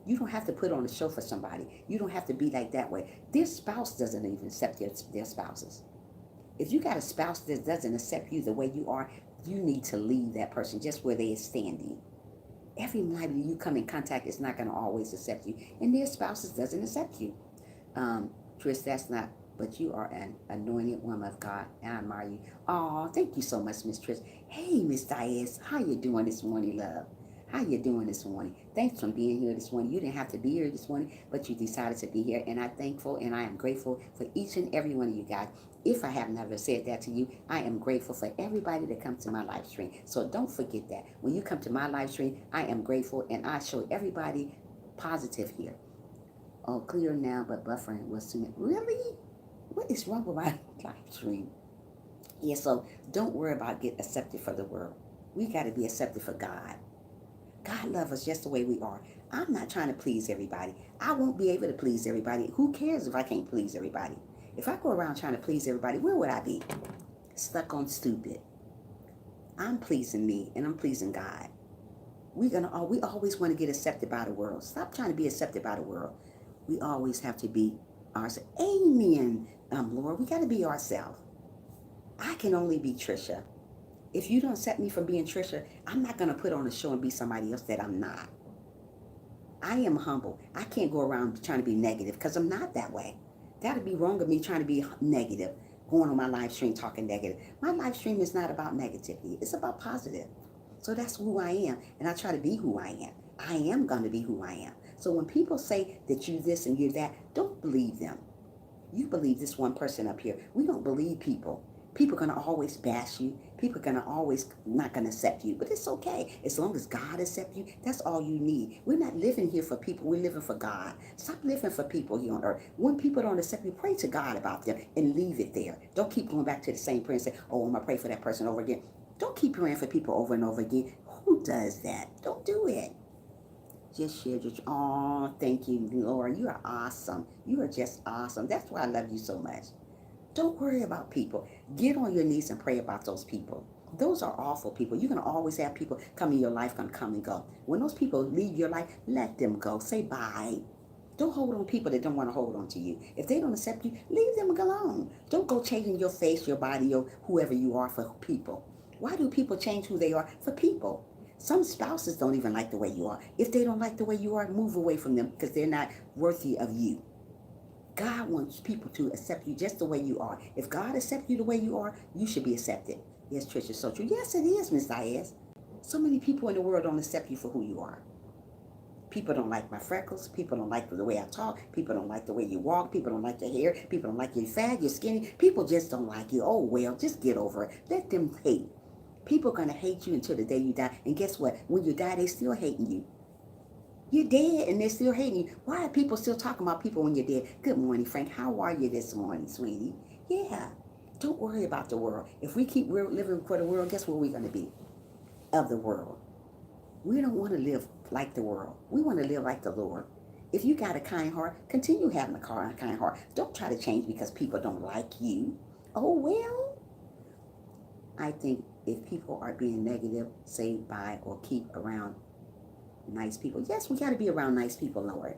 You don't have to put on a show for somebody. You don't have to be like that way. Their spouse doesn't even accept their spouses. If you got a spouse that doesn't accept you the way you are, you need to leave that person just where they are standing. Everybody you come in contact is not going to always accept you, and their spouses doesn't accept you. Trish, that's not, but you are an anointed woman of God, and I admire you. Oh, thank you so much, Miss Trish. Hey, Miss Diaz, how you doing this morning, love? How you doing this morning? Thanks for being here this morning. You didn't have to be here this morning, but you decided to be here, and I'm thankful and I am grateful for each and every one of you guys. If I have never said that to you, I am grateful for everybody that comes to my live stream. So don't forget that. When you come to my live stream, I am grateful, and I show everybody positive here. Oh, clear now, but buffering was too. Really? What is wrong with my live stream? Yeah, so don't worry about getting accepted for the world. We got to be accepted for God. God loves us just the way we are. I'm not trying to please everybody. I won't be able to please everybody. Who cares if I can't please everybody? If I go around trying to please everybody, where would I be? Stuck on stupid. I'm pleasing me and I'm pleasing God. We always want to get accepted by the world. Stop trying to be accepted by the world. We always have to be ourselves. Amen, Lord. We got to be ourselves. I can only be Trisha. If you don't accept me for being Trisha, I'm not going to put on a show and be somebody else that I'm not. I am humble. I can't go around trying to be negative because I'm not that way. That would be wrong of me trying to be negative. going on my live stream talking negative. My live stream is not about negativity. It's about positive. So that's who I am. And I try to be who I am. I am going to be who I am. So when people say that you this and you that, don't believe them. You believe this one person up here. We don't believe people. People are going to always bash you. People are going to always not going to accept you. But it's okay. As long as God accepts you, that's all you need. We're not living here for people. We're living for God. Stop living for people here on earth. When people don't accept you, pray to God about them and leave it there. Don't keep going back to the same prayer and say, oh, I'm going to pray for that person over again. Don't keep praying for people over and over again. Who does that? Don't do it. Just share your, oh, thank you, Laura. You are awesome. You are just awesome. That's why I love you so much. Don't worry about people. Get on your knees and pray about those people. Those are awful people. You're going to always have people come in your life, going to come and go. When those people leave your life, let them go. Say bye. Don't hold on to people that don't want to hold on to you. If they don't accept you, leave them alone. Don't go changing your face, your body, or whoever you are for people. Why do people change who they are for people? Some spouses don't even like the way you are. If they don't like the way you are, move away from them because they're not worthy of you. God wants people to accept you just the way you are. If God accepts you the way you are, you should be accepted. Yes, Tricia, so true. Yes, it is, Miss Diaz. So many people in the world don't accept you for who you are. People don't like my freckles. People don't like the way I talk. People don't like the way you walk. People don't like your hair. People don't like your fat, your skinny. People just don't like you. Oh, well, just get over it. Let them hate. People are going to hate you until the day you die. And guess what? When you die, they still hating you. You're dead and they're still hating you. Why are people still talking about people when you're dead? Good morning, Frank. How are you this morning, sweetie? Yeah. Don't worry about the world. If we keep living for the world, guess where we're going to be? Of the world. We don't want to live like the world. We want to live like the Lord. If you got a kind heart, continue having a kind heart. Don't try to change because people don't like you. Oh, well. I think if people are being negative, say bye or keep around nice people. Yes, we got to be around nice people, Lord.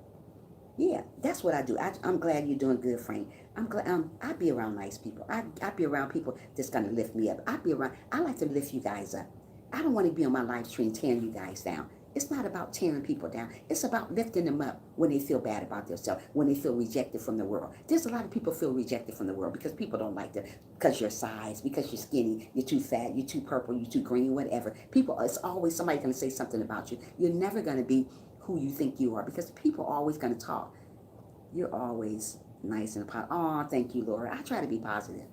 Yeah, that's what I do. I'm glad you're doing good, Frank. I'm glad I be around nice people. I be around people that's going to lift me up. I like to lift you guys up. I don't want to be on my live stream tearing you guys down. It's not about tearing people down. It's about lifting them up when they feel bad about themselves, when they feel rejected from the world. There's a lot of people feel rejected from the world because people don't like them, because your size, because you're skinny, you're too fat, you're too purple, you're too green, whatever. People, it's always somebody going to say something about you. You're never going to be who you think you are because people are always going to talk. You're always nice and positive. Oh, thank you, Laura. I try to be positive.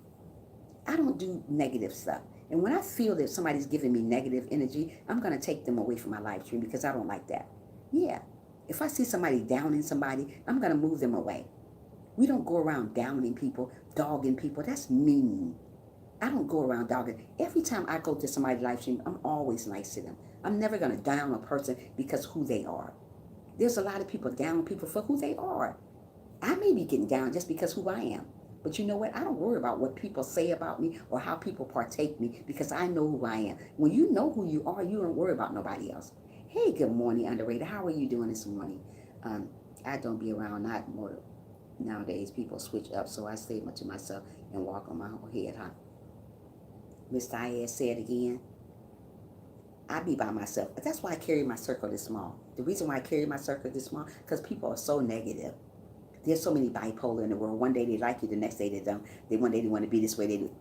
I don't do negative stuff. And when I feel that somebody's giving me negative energy, I'm going to take them away from my live stream because I don't like that. Yeah. If I see somebody downing somebody, I'm going to move them away. We don't go around downing people, dogging people. That's mean. I don't go around dogging. Every time I go to somebody's live stream, I'm always nice to them. I'm never going to down a person because who they are. There's a lot of people down people for who they are. I may be getting down just because who I am. But you know what? I don't worry about what people say about me or how people partake me because I know who I am. When you know who you are, you don't worry about nobody else. Hey, good morning, underrated. How are you doing this morning? I don't be around not more nowadays. People switch up, so I stay much to myself and walk on my own head, huh? Miss Diaz said again, I be by myself. That's why I carry my circle this small. The reason why I carry my circle this small, because people are so negative. There's so many bipolar in the world. One day they like you, the next day they don't. One day they want to be this way. They do.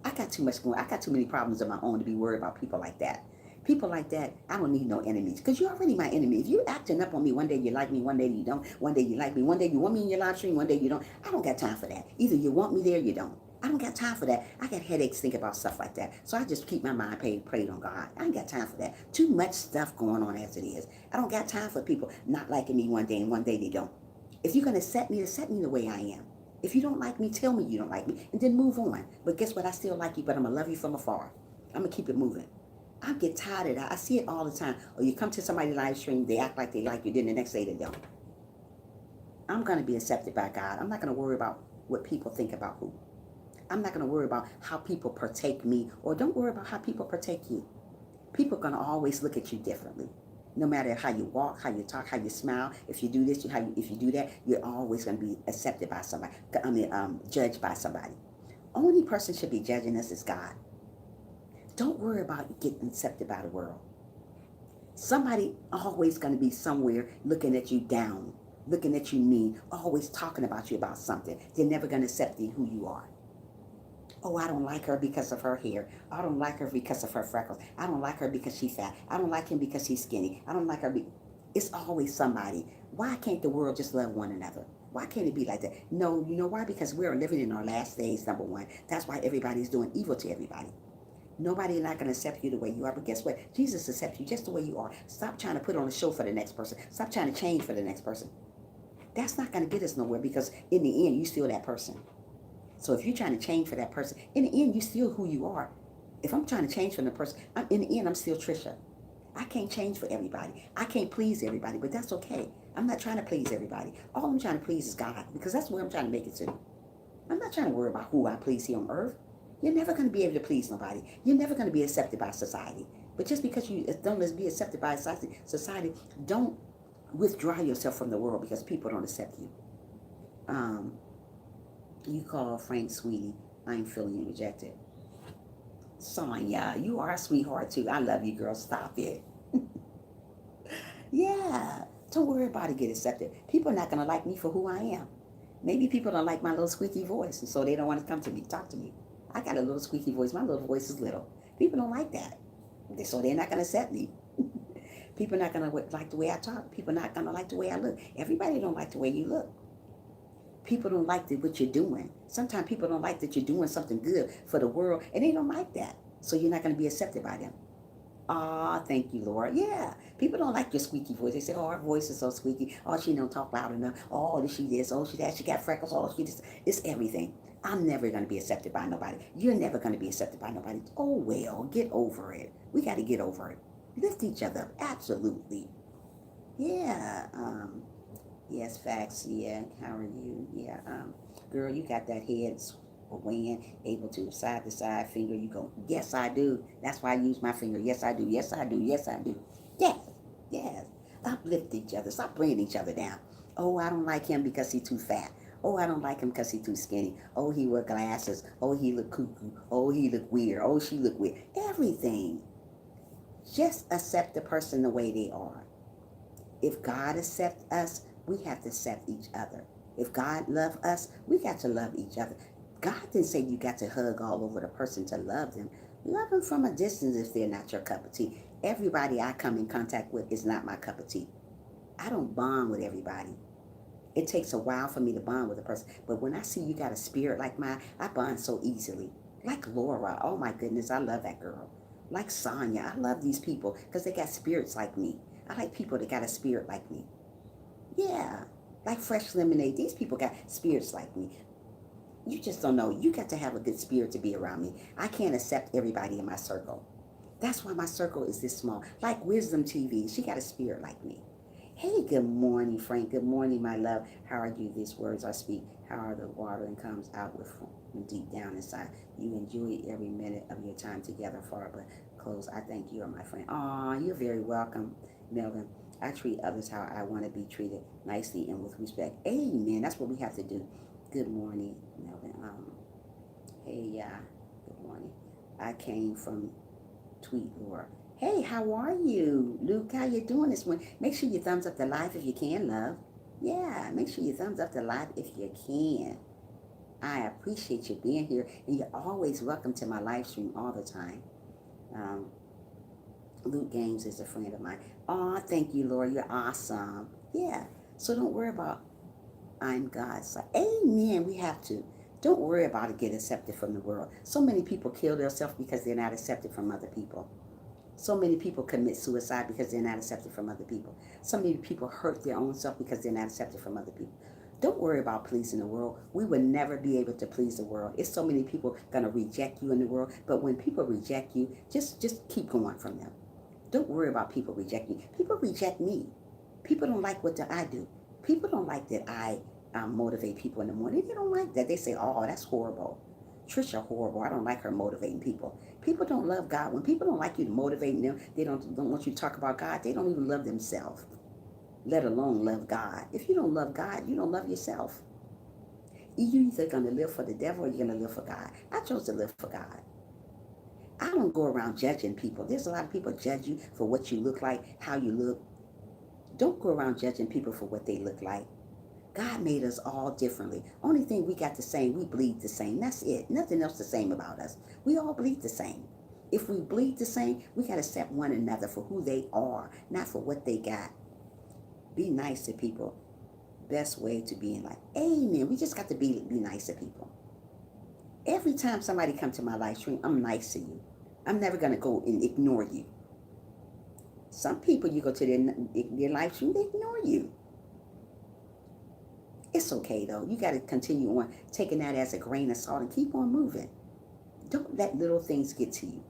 I got too much going. I got too many problems of my own to be worried about people like that. People like that, I don't need no enemies because you're already my enemy. If you're acting up on me, one day you like me, one day you don't. One day you like me, one day you want me in your live stream, one day you don't. I don't got time for that. Either you want me there or you don't. I don't got time for that. I got headaches thinking about stuff like that. So I just keep my mind prayed on God. I ain't got time for that. Too much stuff going on as it is. I don't got time for people not liking me one day and one day they don't. If you're going to accept me the way I am. If you don't like me, tell me you don't like me and then move on. But guess what? I still like you, but I'm going to love you from afar. I'm going to keep it moving. I get tired of that. I see it all the time. Or you come to somebody's live stream, they act like they like you, then the next day they don't. I'm going to be accepted by God. I'm not going to worry about what people think about who. I'm not going to worry about how people partake me, or don't worry about how people partake you. People are going to always look at you differently. No matter how you walk, how you talk, how you smile, if you do this, if you do that, you're always going to be accepted by somebody. Judged by somebody. Only person should be judging us is God. Don't worry about getting accepted by the world. Somebody always going to be somewhere looking at you down, looking at you mean, always talking about you about something. They're never going to accept you who you are. Oh, I don't like her because of her hair. I don't like her because of her freckles. I don't like her because she's fat. I don't like him because he's skinny. I don't like her. It's always somebody. Why can't the world just love one another? Why can't it be like that? No, you know why? Because we're living in our last days, number one. That's why everybody's doing evil to everybody. Nobody is not going to accept you the way you are. But guess what? Jesus accepts you just the way you are. Stop trying to put on a show for the next person. Stop trying to change for the next person. That's not going to get us nowhere because in the end, you still that person. So if you're trying to change for that person, in the end, you still who you are. If I'm trying to change for the person, in the end, I'm still Trisha. I can't change for everybody. I can't please everybody, but that's okay. I'm not trying to please everybody. All I'm trying to please is God because that's where I'm trying to make it to. I'm not trying to worry about who I please here on earth. You're never going to be able to please nobody. You're never going to be accepted by society. But just because you don't be accepted by society, don't withdraw yourself from the world because people don't accept you. You call Frank sweetie. I'm feeling rejected. Sonya, you are a sweetheart too. I love you, girl. Stop it. Yeah. Don't worry about it. Get accepted. People are not going to like me for who I am. Maybe people don't like my little squeaky voice, and so they don't want to come to me, talk to me. I got a little squeaky voice. My little voice is little. People don't like that. So they're not going to accept me. People are not going to like the way I talk. People are not going to like the way I look. Everybody don't like the way you look. People don't like what you're doing. Sometimes people don't like that you're doing something good for the world, and they don't like that. So you're not going to be accepted by them. Thank you, Lord. Yeah. People don't like your squeaky voice. They say, oh, her voice is so squeaky. Oh, she don't talk loud enough. Oh, she this. Oh, she that. She got freckles. Oh, she this. It's everything. I'm never going to be accepted by nobody. You're never going to be accepted by nobody. Oh, well, get over it. We got to get over it. Lift each other up. Absolutely. Yeah. Yes, facts. Yeah. How are you? Yeah. Girl, you got that head weighing, able to side to side finger. You go, yes, I do. That's why I use my finger. Yes, I do. Yes, I do. Yes, I do. Yes. Yes. Uplift each other. Stop bringing each other down. Oh, I don't like him because he's too fat. Oh, I don't like him because he's too skinny. Oh, he wear glasses. Oh, he look cuckoo. Oh, he look weird. Oh, she look weird. Everything. Just accept the person the way they are. If God accepts us, we have to accept each other. If God loves us, we got to love each other. God didn't say you got to hug all over the person to love them. Love them from a distance if they're not your cup of tea. Everybody I come in contact with is not my cup of tea. I don't bond with everybody. It takes a while for me to bond with a person. But when I see you got a spirit like mine, I bond so easily. Like Laura, oh my goodness, I love that girl. Like Sonya, I love these people because they got spirits like me. I like people that got a spirit like me. Yeah, like Fresh Lemonade. These people got spirits like me. You just don't know. You got to have a good spirit to be around me. I can't accept everybody in my circle. That's why my circle is this small. Like Wisdom TV, she got a spirit like me. Hey, good morning, Frank. Good morning, my love. How are you? These words I speak. How are the watering comes out with from deep down inside. You enjoy every minute of your time together, far but close. I thank you are my friend. Aw, you're very welcome, Melvin. I treat others how I want to be treated, nicely and with respect. Amen. That's what we have to do. Good morning, Melvin. Hey, good morning. I came from Tweet Laura. Hey, how are you? Luke, how you doing this morning? Make sure you thumbs up the live if you can, love. Yeah, make sure you thumbs up the live if you can. I appreciate you being here, and you're always welcome to my live stream all the time. Luke Games is a friend of mine. Aw, thank you, Laura. You're awesome. Yeah, so don't worry about I'm God's son. Amen. We have to. Don't worry about it getting accepted from the world. So many people kill themselves because they're not accepted from other people. So many people commit suicide because they're not accepted from other people. So many people hurt their own self because they're not accepted from other people. Don't worry about pleasing the world. We will never be able to please the world. It's so many people going to reject you in the world. But when people reject you, just keep going from them. Don't worry about people rejecting you. People reject me. People don't like what I do. People don't like that I motivate people in the morning. They don't like that. They say, oh, that's horrible. Trisha, horrible. I don't like her motivating people. People don't love God. When people don't like you to motivate them, they don't want you to talk about God. They don't even love themselves, let alone love God. If you don't love God, you don't love yourself. You're either going to live for the devil or you're going to live for God. I chose to live for God. I don't go around judging people. There's a lot of people judge you for what you look like, how you look. Don't go around judging people for what they look like. God made us all differently. Only thing we got the same, we bleed the same. That's it. Nothing else the same about us. We all bleed the same. If we bleed the same, we got to accept one another for who they are, not for what they got. Be nice to people. Best way to be in life. Amen. We just got to be nice to people. Every time somebody comes to my live stream, I'm nice to you. I'm never going to go and ignore you. Some people, you go to their live stream, they ignore you. It's okay though. You got to continue on taking that as a grain of salt and keep on moving. Don't let little things get to you.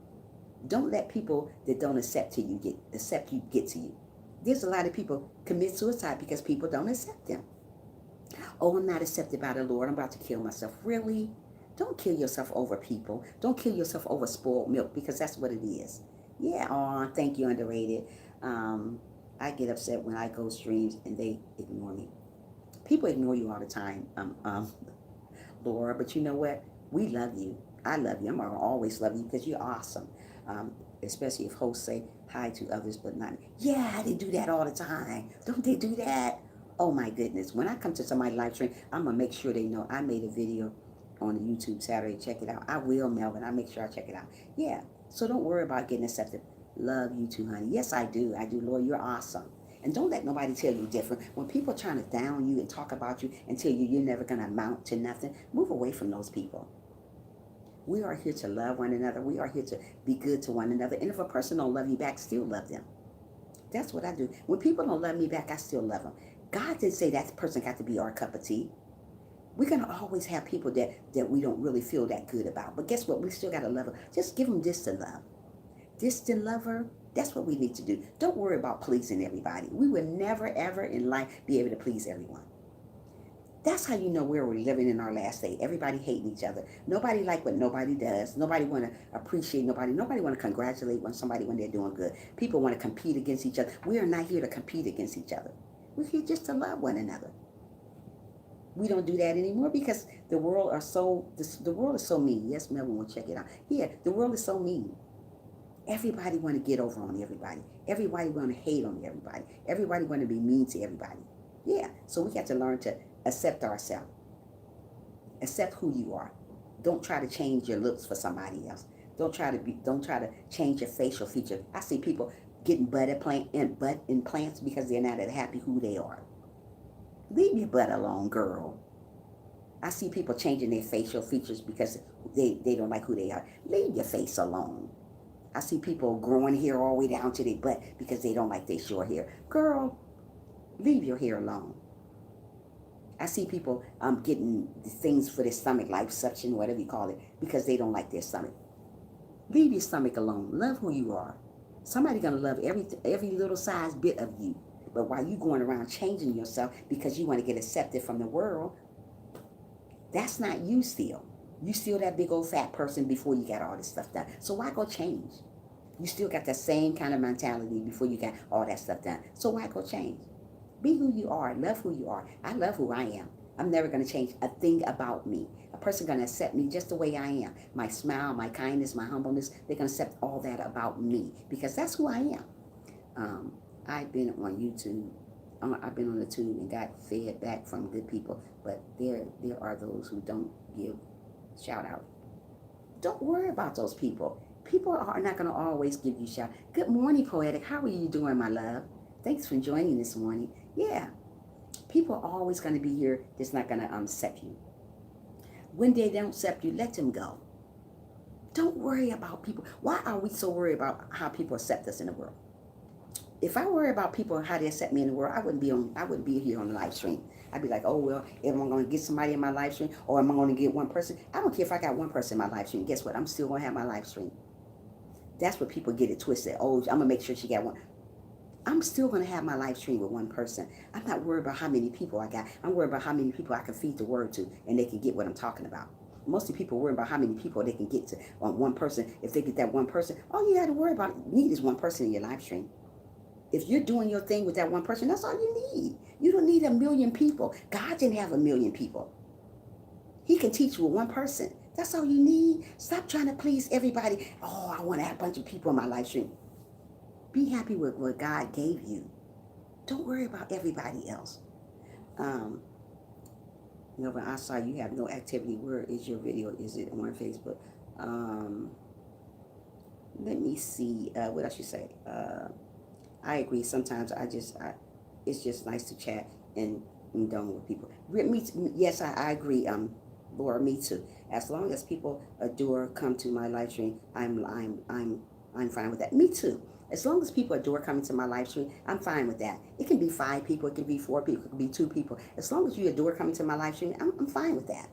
Don't let people that don't accept you get to you. There's a lot of people commit suicide because people don't accept them. Oh, I'm not accepted by the Lord. I'm about to kill myself. Really? Don't kill yourself over people. Don't kill yourself over spoiled milk, because that's what it is. Yeah, oh, thank you, underrated. I get upset when I go streams and they ignore me. People ignore you all the time, Laura, but you know what? We love you. I love you. I'm going to always love you because you're awesome. Especially if hosts say hi to others, but not me. Yeah, they do that all the time. Don't they do that? Oh my goodness. When I come to somebody's live stream, I'm going to make sure they know I made a video on the YouTube Saturday. Check it out. I will, Melvin. I make sure I check it out. Yeah. So don't worry about getting accepted. Love you too, honey. Yes, I do. I do, Lord. You're awesome. And don't let nobody tell you different. When people are trying to down you and talk about you and tell you you're never going to amount to nothing, move away from those people. We are here to love one another. We are here to be good to one another. And if a person don't love you back, still love them. That's what I do. When people don't love me back, I still love them. God didn't say that person got to be our cup of tea. We're going to always have people that we don't really feel that good about. But guess what? We still got to love them. Just give them distant love. Distant lover, that's what we need to do. Don't worry about pleasing everybody. We will never, ever in life be able to please everyone. That's how you know where we're living in our last day. Everybody hating each other. Nobody like what nobody does. Nobody want to appreciate nobody. Nobody want to congratulate somebody when they're doing good. People want to compete against each other. We are not here to compete against each other. We're here just to love one another. We don't do that anymore because the world is so mean. Yes, Melvin will check it out. Yeah, the world is so mean. Everybody want to get over on everybody. Everybody want to hate on everybody. Everybody want to be mean to everybody. Yeah, so we got to learn to accept ourselves. Accept who you are. Don't try to change your looks for somebody else. Don't try to change your facial feature. I see people getting butt implants because they're not happy who they are. Leave your butt alone, girl. I see people changing their facial features because they don't like who they are. Leave your face alone. I see people growing hair all the way down to their butt because they don't like their short hair. Girl, leave your hair alone. I see people getting things for their stomach, liposuction, whatever you call it, because they don't like their stomach. Leave your stomach alone. Love who you are. Somebody gonna love every little size bit of you. But while you going around changing yourself because you want to get accepted from the world, that's not you still. You still that big old fat person before you got all this stuff done. So why go change? You still got that same kind of mentality before you got all that stuff done. So why go change? Be who you are. Love who you are. I love who I am. I'm never going to change a thing about me. A person going to accept me just the way I am. My smile, my kindness, my humbleness, they're going to accept all that about me because that's who I am. I've been on YouTube. I've been on the tube and got fed back from good people. But there are those who don't give shout out. Don't worry about those people. People are not going to always give you shout. Good morning, Poetic. How are you doing, my love? Thanks for joining this morning. Yeah. People are always going to be here that's not going to accept you. When they don't accept you, let them go. Don't worry about people. Why are we so worried about how people accept us in the world? If I worry about people and how they accept me in the world, I wouldn't be here on the live stream. I'd be like, oh, well, am I going to get somebody in my live stream or am I going to get one person? I don't care if I got one person in my live stream. Guess what? I'm still going to have my live stream. That's what people get it twisted. Oh, I'm going to make sure she got one. I'm still going to have my live stream with one person. I'm not worried about how many people I got. I'm worried about how many people I can feed the word to and they can get what I'm talking about. Most of the people worry about how many people they can get to on one person. If they get that one person, all you got to worry about need is one person in your live stream. If you're doing your thing with that one person, that's all you need. You don't need a million people. God didn't have a million people. He can teach you with one person. That's all you need. Stop trying to please everybody. Oh, I want to have a bunch of people in my live stream. Be happy with what God gave you. Don't worry about everybody else. You know, when I saw you have no activity, where is your video? Is it on Facebook? Um, Let me see. What else you say? I agree. Sometimes it's just nice to chat and done with people. Yes, I agree. Laura, me too. As long as people adore, come to my live stream, I'm fine with that. Me too. As long as people adore coming to my live stream, I'm fine with that. It can be 5 people, it can be 4 people, it can be 2 people. As long as you adore coming to my live stream, I'm fine with that.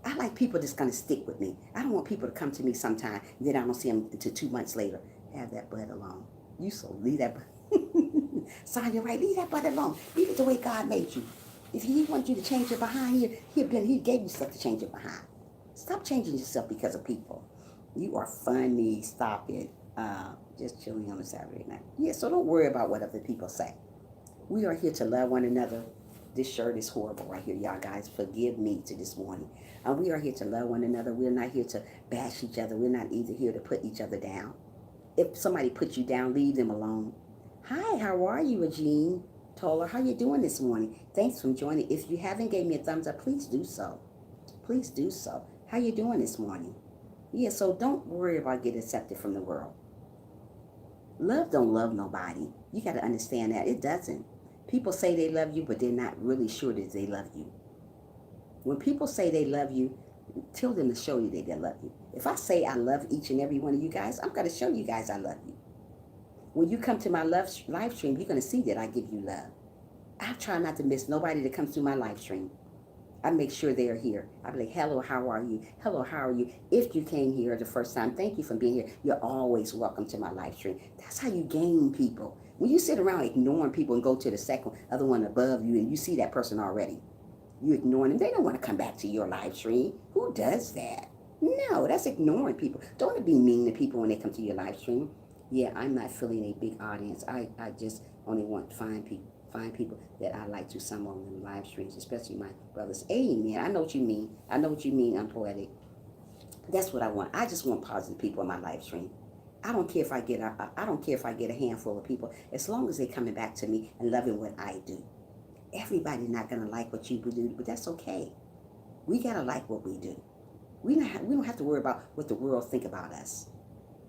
I like people that's going to stick with me. I don't want people to come to me sometime, and then I don't see them until 2 months later. Have that butt alone. You so leave that butt. Sonya, right? Leave that butt alone. Leave it the way God made you. If He wants you to change your behind, He gave you stuff to change your behind. Stop changing yourself because of people. You are funny. Stop it. Just chilling on a Saturday night. Yeah, so don't worry about what other people say. We are here to love one another. This shirt is horrible right here, y'all guys. Forgive me to this morning. We are here to love one another. We're not here to bash each other. We're not either here to put each other down. If somebody puts you down, leave them alone. Hi, how are you, Regine? Tola, how you doing this morning? Thanks for joining. If you haven't gave me a thumbs up, please do so. Please do so. How you doing this morning? Yeah, so don't worry about getting accepted from the world. Love don't love nobody. You got to understand that. It doesn't. People say they love you, but they're not really sure that they love you. When people say they love you, tell them to show you that they love you. If I say I love each and every one of you guys, I'm going to show you guys I love you. When you come to my live stream, you're going to see that I give you love. I try not to miss nobody that comes through my live stream. I make sure they are here. I be like, hello, how are you? Hello, how are you? If you came here the first time, thank you for being here. You're always welcome to my live stream. That's how you gain people. When you sit around ignoring people and go to the second other one above you and you see that person already, you ignoring them. They don't want to come back to your live stream. Who does that? No, that's ignoring people. Don't be mean to people when they come to your live stream. Yeah, I'm not filling a big audience. I just only want to find people that I like to some on the live streams, especially my brothers. Amen. I know what you mean. I know what you mean. I'm poetic. That's what I want. I just want positive people in my live stream. I don't care if I get I don't care if I get a handful of people, as long as they're coming back to me and loving what I do. Everybody's not gonna like what you do, but that's okay. We gotta like what we do. We don't have to worry about what the world think about us.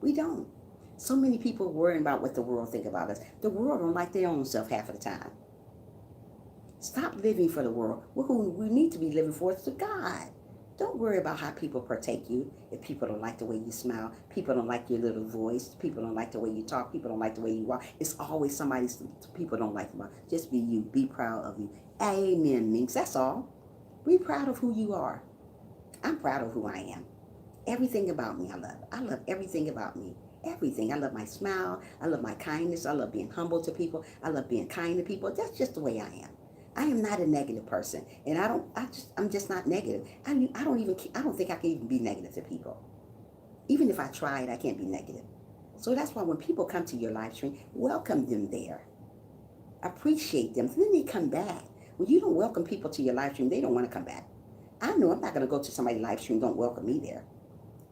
We don't. So many people worrying about what the world think about us. The world don't like their own self half of the time. Stop living for the world. Who we need to be living for is the God. Don't worry about how people partake you. If people don't like the way you smile, people don't like your little voice, people don't like the way you talk, people don't like the way you walk. It's always somebody's people don't like about. Just be you. Be proud of you. Amen, Minx. That's all. Be proud of who you are. I'm proud of who I am. Everything about me I love. I love everything about me. Everything. I love my smile. I love my kindness. I love being humble to people. I love being kind to people. That's just the way I am. I am not a negative person, and I'm just not negative. I don't think I can even be negative to people. Even if I tried, I can't be negative. So that's why when people come to your live stream, welcome them there. Appreciate them. Then they come back. When you don't welcome people to your live stream, they don't want to come back. I know I'm not going to go to somebody's live stream, don't welcome me there.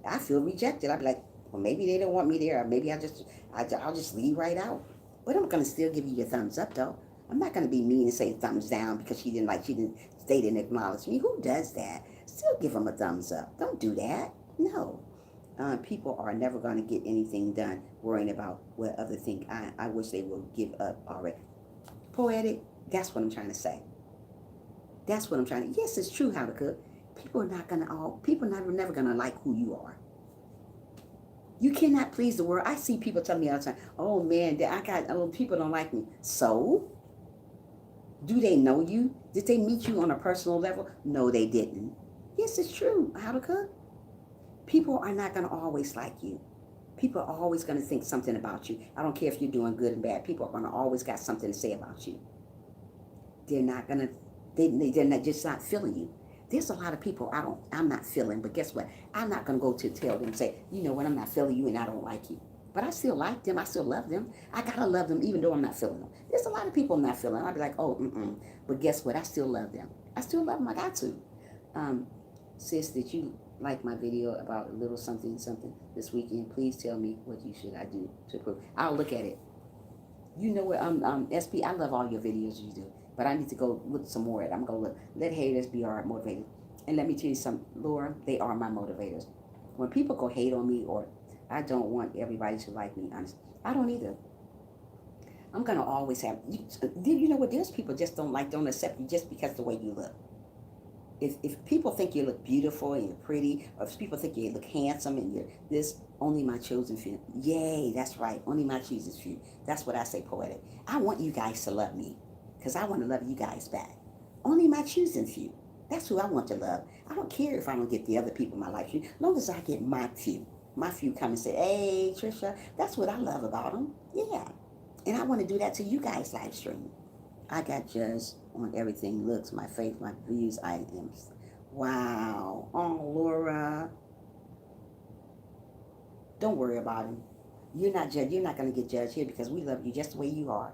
I feel rejected. I'd be like, well, maybe they don't want me there. Or maybe I'll just leave right out. But I'm going to still give you your thumbs up, though. I'm not going to be mean and say thumbs down because they didn't acknowledge me. Who does that? Still give them a thumbs up. Don't do that. No. People are never going to get anything done worrying about what other think. I wish they would give up already. Poetic, that's what I'm trying to say. That's what I'm trying to. Yes, it's true how to cook. People are never going to like who you are. You cannot please the world. I see people tell me all the time, oh man, people don't like me. So? Do they know you? Did they meet you on a personal level? No, they didn't. Yes, it's true. How to cook? People are not going to always like you. People are always going to think something about you. I don't care if you're doing good and bad. People are going to always got something to say about you. They're not going to, they're not just not feeling you. There's a lot of people I'm not feeling, but guess what? I'm not going to go to tell them, say, you know what, I'm not feeling you and I don't like you. But I still like them. I still love them. I got to love them even though I'm not feeling them. There's a lot of people I'm not feeling. I'll be like, oh, But guess what? I still love them. I still love them. I got to. Sis, did you like my video about a little something this weekend? Please tell me what I do to improve. I'll look at it. You know what, SP, I love all your videos you do. But I need to go look some more at it. I'm going to look. Let haters be our motivators. And let me tell you something, Laura, they are my motivators. When people go hate on me or I don't want everybody to like me, honest, I don't either. I'm going to always have, you know what, there's people just don't accept you just because of the way you look. If people think you look beautiful and you're pretty, or if people think you look handsome and you're this, only my chosen few. Yay, that's right. Only my chosen few. That's what I say, poetic. I want you guys to love me because I want to love you guys back. Only my chosen few. That's who I want to love. I don't care if I don't get the other people in my life. As long as I get my few. My few come and say, hey, Trisha, that's what I love about them. Yeah. And I want to do that to you guys live stream. I got judged on everything. Looks, my faith, my views, I am. Wow. Oh, Laura. Don't worry about him. You're not judged. You're not going to get judged here because we love you just the way you are.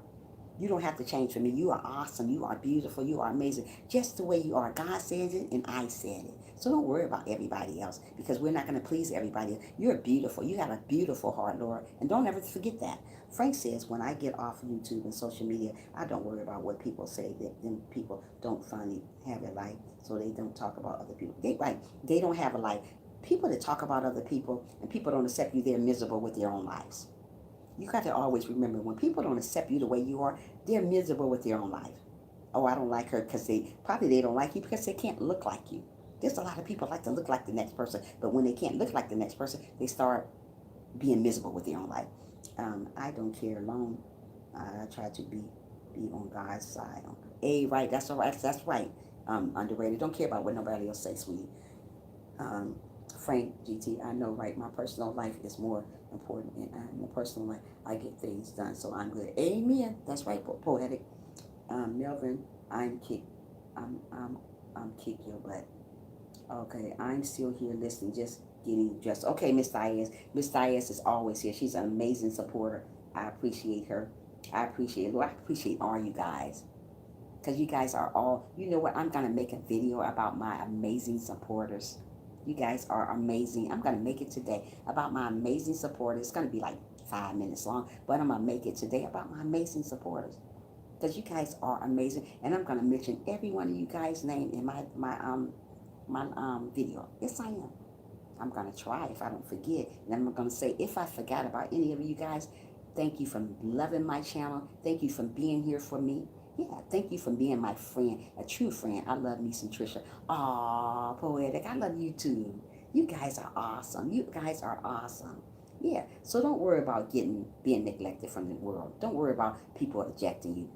You don't have to change for me. You are awesome. You are beautiful. You are amazing. Just the way you are. God says it and I said it. So don't worry about everybody else because we're not going to please everybody. You're beautiful. You have a beautiful heart, Laura. And don't ever forget that. Frank says when I get off YouTube and social media, I don't worry about what people say. That them people don't finally have a life, so they don't talk about other people. They don't have a life. People that talk about other people and people don't accept you, they're miserable with their own lives. You got to always remember when people don't accept you the way you are, they're miserable with their own life. Oh, I don't like her because they don't like you because they can't look like you. There's a lot of people like to look like the next person, but when they can't look like the next person, they start being miserable with their own life. I don't care long. I try to be on God's side. Right. That's all right. That's right. Underrated. Don't care about what nobody else says, sweetie. Um, Frank GT, I know, right? My personal life is more important, and in the personal life, I get things done, so I'm good. Amen. That's right, poetic. Melvin, I'm kick your butt. Okay, I'm still here listening, just getting dressed. Okay, Miss Diaz. Miss Diaz is always here. She's an amazing supporter. I appreciate her. I appreciate Lord. I appreciate all you guys. Because you guys are all, you know what? I'm going to make a video about my amazing supporters. You guys are amazing. I'm going to make it today about my amazing supporters. It's going to be like 5 minutes long, but I'm going to make it today about my amazing supporters. Because you guys are amazing. And I'm going to mention every one of you guys' name in my video. Yes, I am. I'm going to try if I don't forget. And I'm going to say, if I forgot about any of you guys, thank you for loving my channel. Thank you for being here for me. Yeah, thank you for being my friend, a true friend. I love me some Trisha. Aw, poetic, I love you too. You guys are awesome. You guys are awesome. Yeah, so don't worry about being neglected from the world. Don't worry about people rejecting you.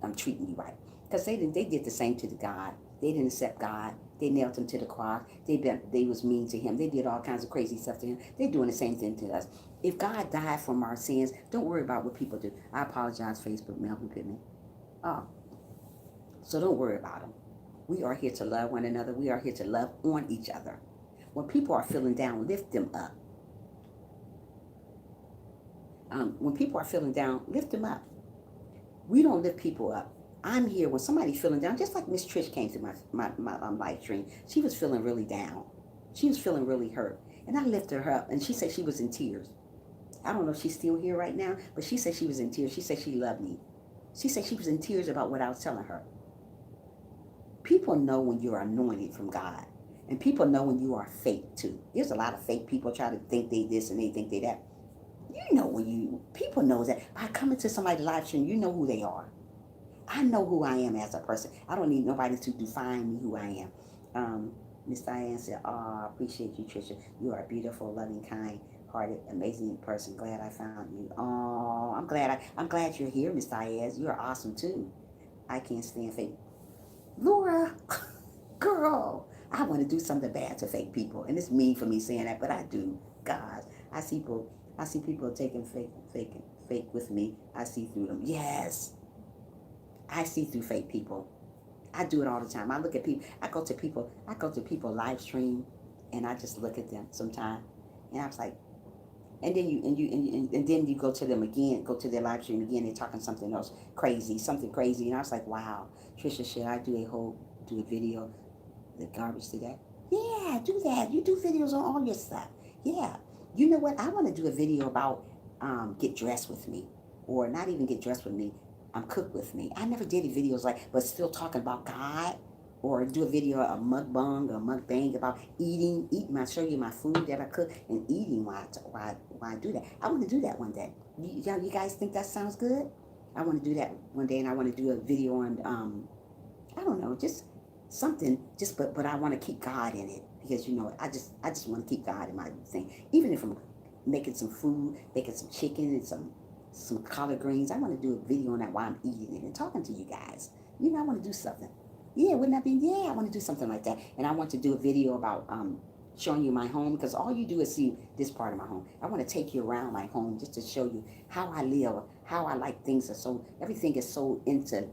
I'm treating you right. Because they did the same to the God. They didn't accept God. They nailed him to the cross. They was mean to him. They did all kinds of crazy stuff to him. They're doing the same thing to us. If God died from our sins, don't worry about what people do. I apologize, Facebook, Melvin Pittman. Oh, so don't worry about them. We are here to love one another. We are here to love on each other. When people are feeling down, lift them up. When people are feeling down, lift them up. We don't lift people up. I'm here when somebody's feeling down, just like Miss Trish came to my live stream. She was feeling really down. She was feeling really hurt. And I lifted her up, and she said she was in tears. I don't know if she's still here right now, but she said she was in tears. She said she loved me. She said she was in tears about what I was telling her. People know when you're anointed from God. And people know when you are fake too. There's a lot of fake people try to think they this and they think they that. You know people know that. By coming to somebody's live stream, you know who they are. I know who I am as a person. I don't need nobody to define me who I am. Miss Diane said, I appreciate you, Trisha. You are a beautiful, loving, kind-hearted, amazing person. Glad I found you. Oh, I'm glad you're here, Miss Diaz. You're awesome too. I can't stand fake. Laura, girl, I want to do something bad to fake people. And it's mean for me saying that, but I do. God, I see people taking fake with me. I see through them. Yes. I see through fake people. I do it all the time. I look at people. I go to people live stream, and I just look at them sometimes, and I was like, and then you go to them again, go to their live stream again. They're talking something else something crazy, and I was like, wow, Trisha, should I do a video, the garbage to that? Yeah, do that. You do videos on all your stuff. Yeah, you know what? I want to do a video about get dressed with me, or not even get dressed with me. Cook with me. I never did any videos like, but still talking about God, or do a video, a mukbang, or mukbang about eating. I show you my food that I cook and eating why I do that. I want to do that one day. You guys think that sounds good? I want to do that one day, and I want to do a video on I don't know, just something. But I want to keep God in it, because I just want to keep God in my thing. Even if I'm making some food, making some chicken and some collard greens, I want to do a video on that while I'm eating it and talking to you guys. I want to do something. Yeah, wouldn't that be? Yeah, I want to do something like that, and I want to do a video about showing you my home, because all you do is see this part of my home. I want to take you around my home just to show you how I live, how I like things. Are so everything is so into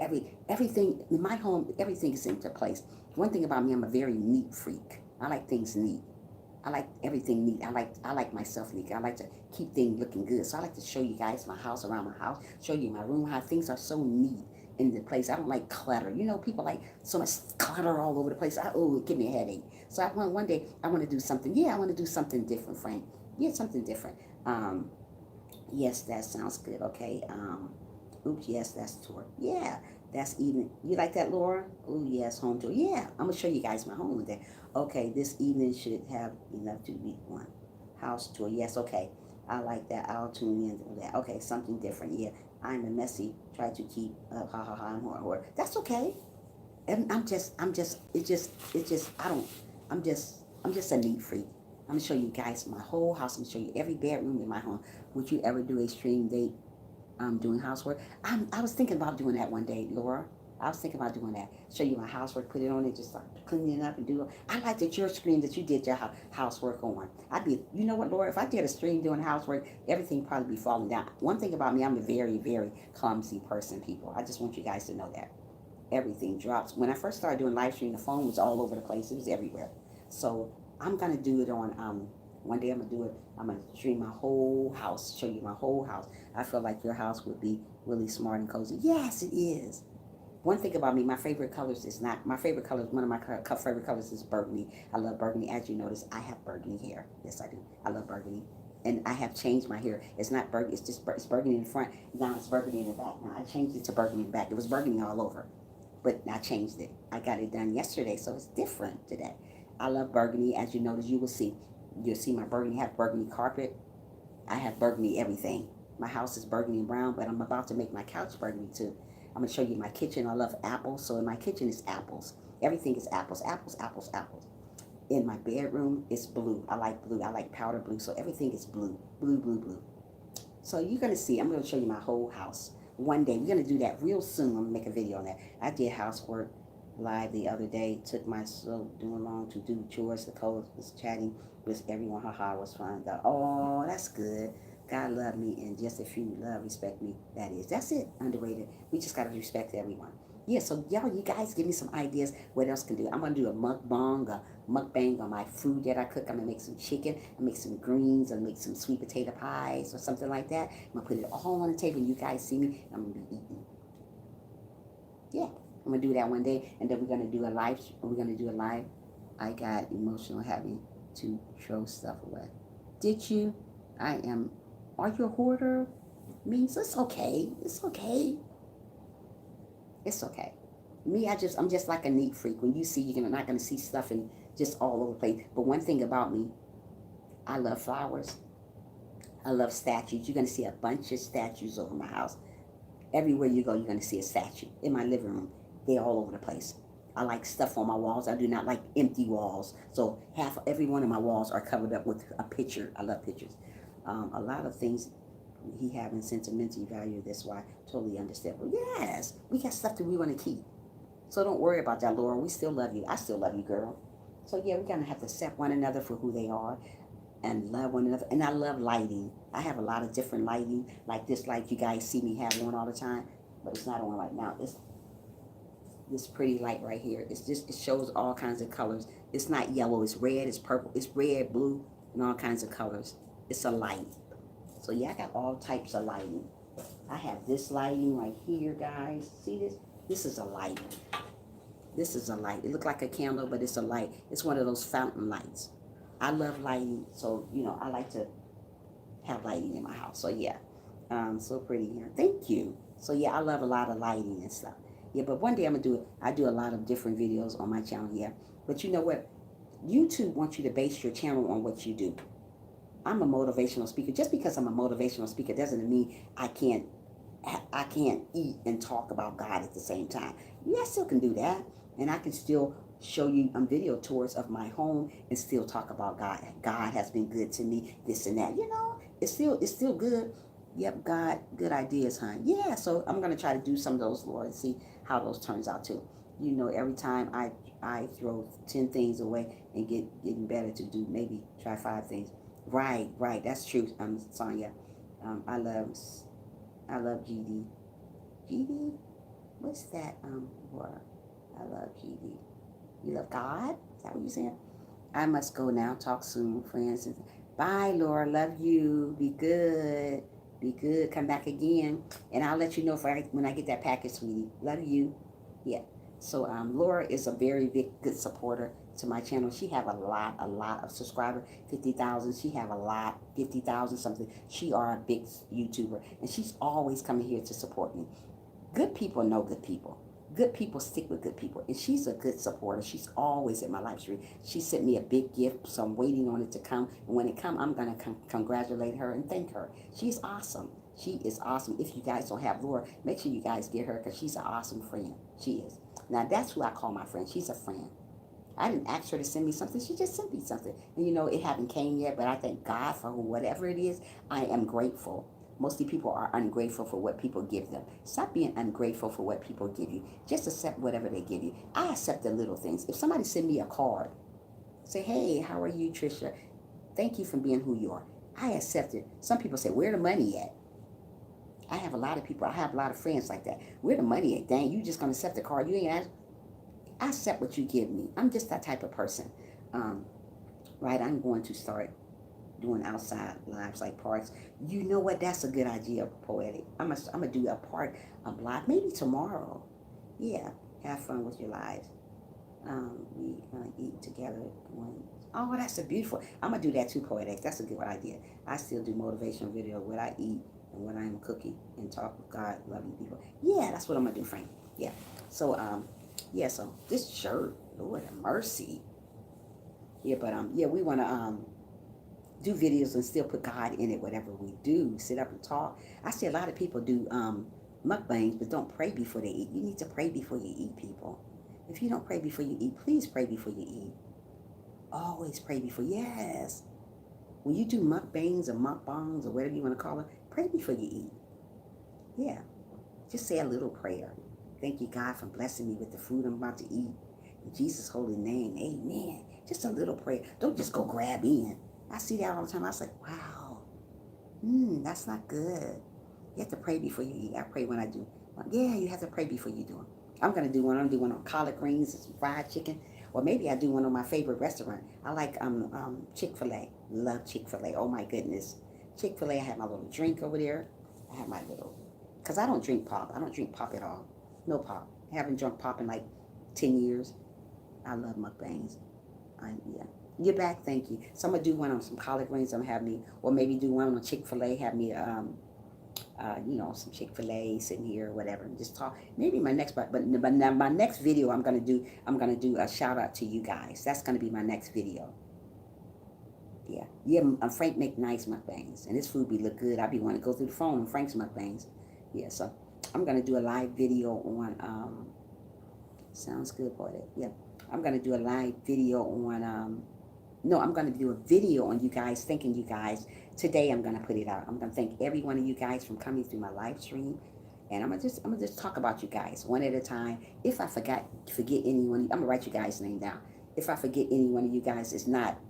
everything in my home. Everything is into place. One thing about me, I'm a very neat freak. I like things neat. I like everything neat. I like myself neat. I like to keep things looking good. So I like to show you guys my house, around my house, show you my room, how things are so neat in the place. I don't like clutter. People like so much clutter all over the place. It give me a headache. So one day I want to do something. Yeah, I want to do something different, Frank. Yeah, something different. Yes, that sounds good. Okay. Oops, yes, that's tour. Yeah, that's evening. You like that, Laura? Oh, yes, home tour. Yeah, I'm going to show you guys my home today. Okay, this evening should have enough to be one. House tour. Yes, okay. I like that. I'll tune in to that. Okay, something different. Yeah, I'm a messy. Try to keep up. Ha, ha, ha, I'm horror. That's okay. And I'm just a neat freak. I'm going to show you guys my whole house. I'm going to show you every bedroom in my home. Would you ever do a stream date doing housework? I was thinking about doing that one day, Laura. I was thinking about doing that. Show you my housework, put it on it, just start cleaning it up and do it. I like that your screen that you did your housework on. You know what, Laura? If I did a stream doing housework, everything probably be falling down. One thing about me, I'm a very, very clumsy person, people. I just want you guys to know that. Everything drops. When I first started doing live stream, the phone was all over the place. It was everywhere. So I'm going to do it on, one day I'm going to do it. I'm going to stream my whole house, show you my whole house. I feel like your house would be really smart and cozy. Yes, it is. One thing about me, my favorite colors is not, my favorite colors, one of my favorite colors is burgundy. I love burgundy. As you notice, I have burgundy hair. Yes, I do. I love burgundy. And I have changed my hair. It's not burgundy, it's burgundy in the front. Now it's burgundy in the back. Now I changed it to burgundy in the back. It was burgundy all over, but I changed it. I got it done yesterday, so it's different today. I love burgundy. As you notice, you'll see my burgundy. I have burgundy carpet. I have burgundy everything. My house is burgundy and brown, but I'm about to make my couch burgundy too. I'm going to show you my kitchen. I love apples, so in my kitchen is apples. Everything is apples, apples, apples, apples. In my bedroom, it's blue. I like blue. I like powder blue, so everything is blue, blue, blue, blue. So you're going to see, I'm going to show you my whole house. One day, we're going to do that real soon. I'm going to make a video on that. I did housework live the other day. Took my so doing long to do chores. The coach was chatting with everyone. Haha, was fun. Oh, that's good. God love me, and just if you love, respect me, that's it. Underrated. We just gotta respect everyone. Yeah, so you guys give me some ideas what else can do. I'm gonna do a mukbang on my food that I cook. I'm gonna make some chicken, I make some greens, I make some sweet potato pies or something like that. I'm gonna put it all on the table and you guys see me, I'm gonna be eating. Yeah, I'm gonna do that one day, and then we're gonna do a live. I got emotional having to throw stuff away. Did you? Are you a hoarder? Means it's okay. It's okay. It's okay. Me, I'm just like a neat freak. When you see, you're not gonna see stuff and just all over the place. But one thing about me, I love flowers. I love statues. You're gonna see a bunch of statues over my house. Everywhere you go, you're gonna see a statue. In my living room, they're all over the place. I like stuff on my walls. I do not like empty walls. So every one of my walls are covered up with a picture. I love pictures. A lot of things he having sentimental value. That's why I totally understand. Well, yes, we got stuff that we want to keep. So don't worry about that, Laura. We still love you. I still love you, girl. So yeah, we're going to have to accept one another for who they are and love one another. And I love lighting. I have a lot of different lighting. Like this light you guys see me have on all the time. But it's not on right now. It's this pretty light right here. It shows all kinds of colors. It's not yellow. It's red. It's purple. It's red, blue, and all kinds of colors. It's a light. So yeah, I got all types of lighting. I have this lighting right here, guys. See this? This is a light. This is a light. It looks like a candle, but it's a light. It's one of those fountain lights. I love lighting, so I like to have lighting in my house. So yeah. So pretty here. Thank you. So yeah, I love a lot of lighting and stuff. Yeah, but one day I'm gonna do it. I do a lot of different videos on my channel. Yeah, but you know what? YouTube wants you to base your channel on what you do. I'm a motivational speaker. Just because I'm a motivational speaker doesn't mean I can't eat and talk about God at the same time. Yeah, I still can do that, and I can still show you video tours of my home and still talk about God. God has been good to me. This and that. You know, it's still good. Yep, God, good ideas, huh? Yeah. So I'm gonna try to do some of those, Lord, and see how those turns out too. You know, every time I throw 10 things away and getting better to do maybe try 5 things. Right, right. That's true. Sonia. I love GD. GD? What's that word? I love GD. You love God? Is that what you're saying? I must go now. Talk soon, friends. Bye, Laura. Love you. Be good. Be good. Come back again. And I'll let you know when I get that package, sweetie. Love you. Yeah. So Laura is a very big, good supporter to my channel. She have a lot of subscribers, 50,000. She have a lot, 50,000 something. She are a big YouTuber, and she's always coming here to support me. Good people know good people. Good people stick with good people, and she's a good supporter. She's always at my live stream. She sent me a big gift, so I'm waiting on it to come. And when it comes, I'm gonna congratulate her and thank her. She's awesome. She is awesome. If you guys don't have Laura, make sure you guys get her because she's an awesome friend. She is. Now that's who I call my friend. She's a friend. I didn't ask her to send me something. She just sent me something. And you know, it haven't came yet, but I thank God for whatever it is. I am grateful. Mostly people are ungrateful for what people give them. Stop being ungrateful for what people give you. Just accept whatever they give you. I accept the little things. If somebody send me a card, say, hey, how are you, Trisha? Thank you for being who you are. I accept it. Some people say, where the money at? I have a lot of people. I have a lot of friends like that. Where the money at? Dang, you just going to accept the card. You ain't ask. I accept what you give me. I'm just that type of person. Right, I'm going to start doing outside lives like parks. You know what? That's a good idea, Poetic. I'm gonna do a block, maybe tomorrow. Yeah, have fun with your lives. We gonna eat together. Oh, that's a beautiful. I'm gonna do that too, Poetic. That's a good idea. I still do motivational video, what I eat and what I'm cooking, and talk with God, loving people. Yeah, that's what I'm gonna do, Frank. Yeah. So yeah. So this shirt, Lord have mercy. Yeah, but yeah, we wanna do videos and still put God in it, whatever we do. Sit up and talk. I see a lot of people do mukbangs, but don't pray before they eat. You need to pray before you eat, people. If you don't pray before you eat, please pray before you eat. Always pray before. Yes. When you do mukbangs or mukbangs or whatever you want to call it, pray before you eat. Yeah. Just say a little prayer. Thank you, God, for blessing me with the food I'm about to eat. In Jesus' holy name, amen. Just a little prayer. Don't just go grab in. I see that all the time. I was like, wow, that's not good. You have to pray before you eat. I pray when I do. Yeah, you have to pray before you do them. I'm going to do one. I'm going to do one on collard greens and some fried chicken. Or maybe I do one on my favorite restaurant. I like Chick-fil-A. Love Chick-fil-A. Oh, my goodness. Chick-fil-A, I have my little drink over there. I have my little, because I don't drink pop. I don't drink pop at all. No pop. I haven't drunk pop in like 10 years. I love mukbangs. Yeah. You're back, thank you. So I'm gonna do one on some collard greens. I'm gonna have me, or maybe do one on Chick-fil-A. Have me, some Chick-fil-A sitting here, or whatever, and just talk. Maybe my next, but now my next video, I'm gonna do a shout out to you guys. That's gonna be my next video. Yeah, yeah. Frank make nice mukbangs, and his food be look good. I be wanting to go through the phone on Frank's mukbangs. Yeah, so I'm gonna do a live video on. Sounds good, boy. Yeah, I'm gonna do a live video on. No, I'm going to do a video on you guys, thanking you guys. Today I'm going to put it out. I'm going to thank every one of you guys from coming through my live stream. And I'm gonna just talk about you guys one at a time. If I forget anyone, I'm going to write you guys' name down. If I forget any one of you guys, it's not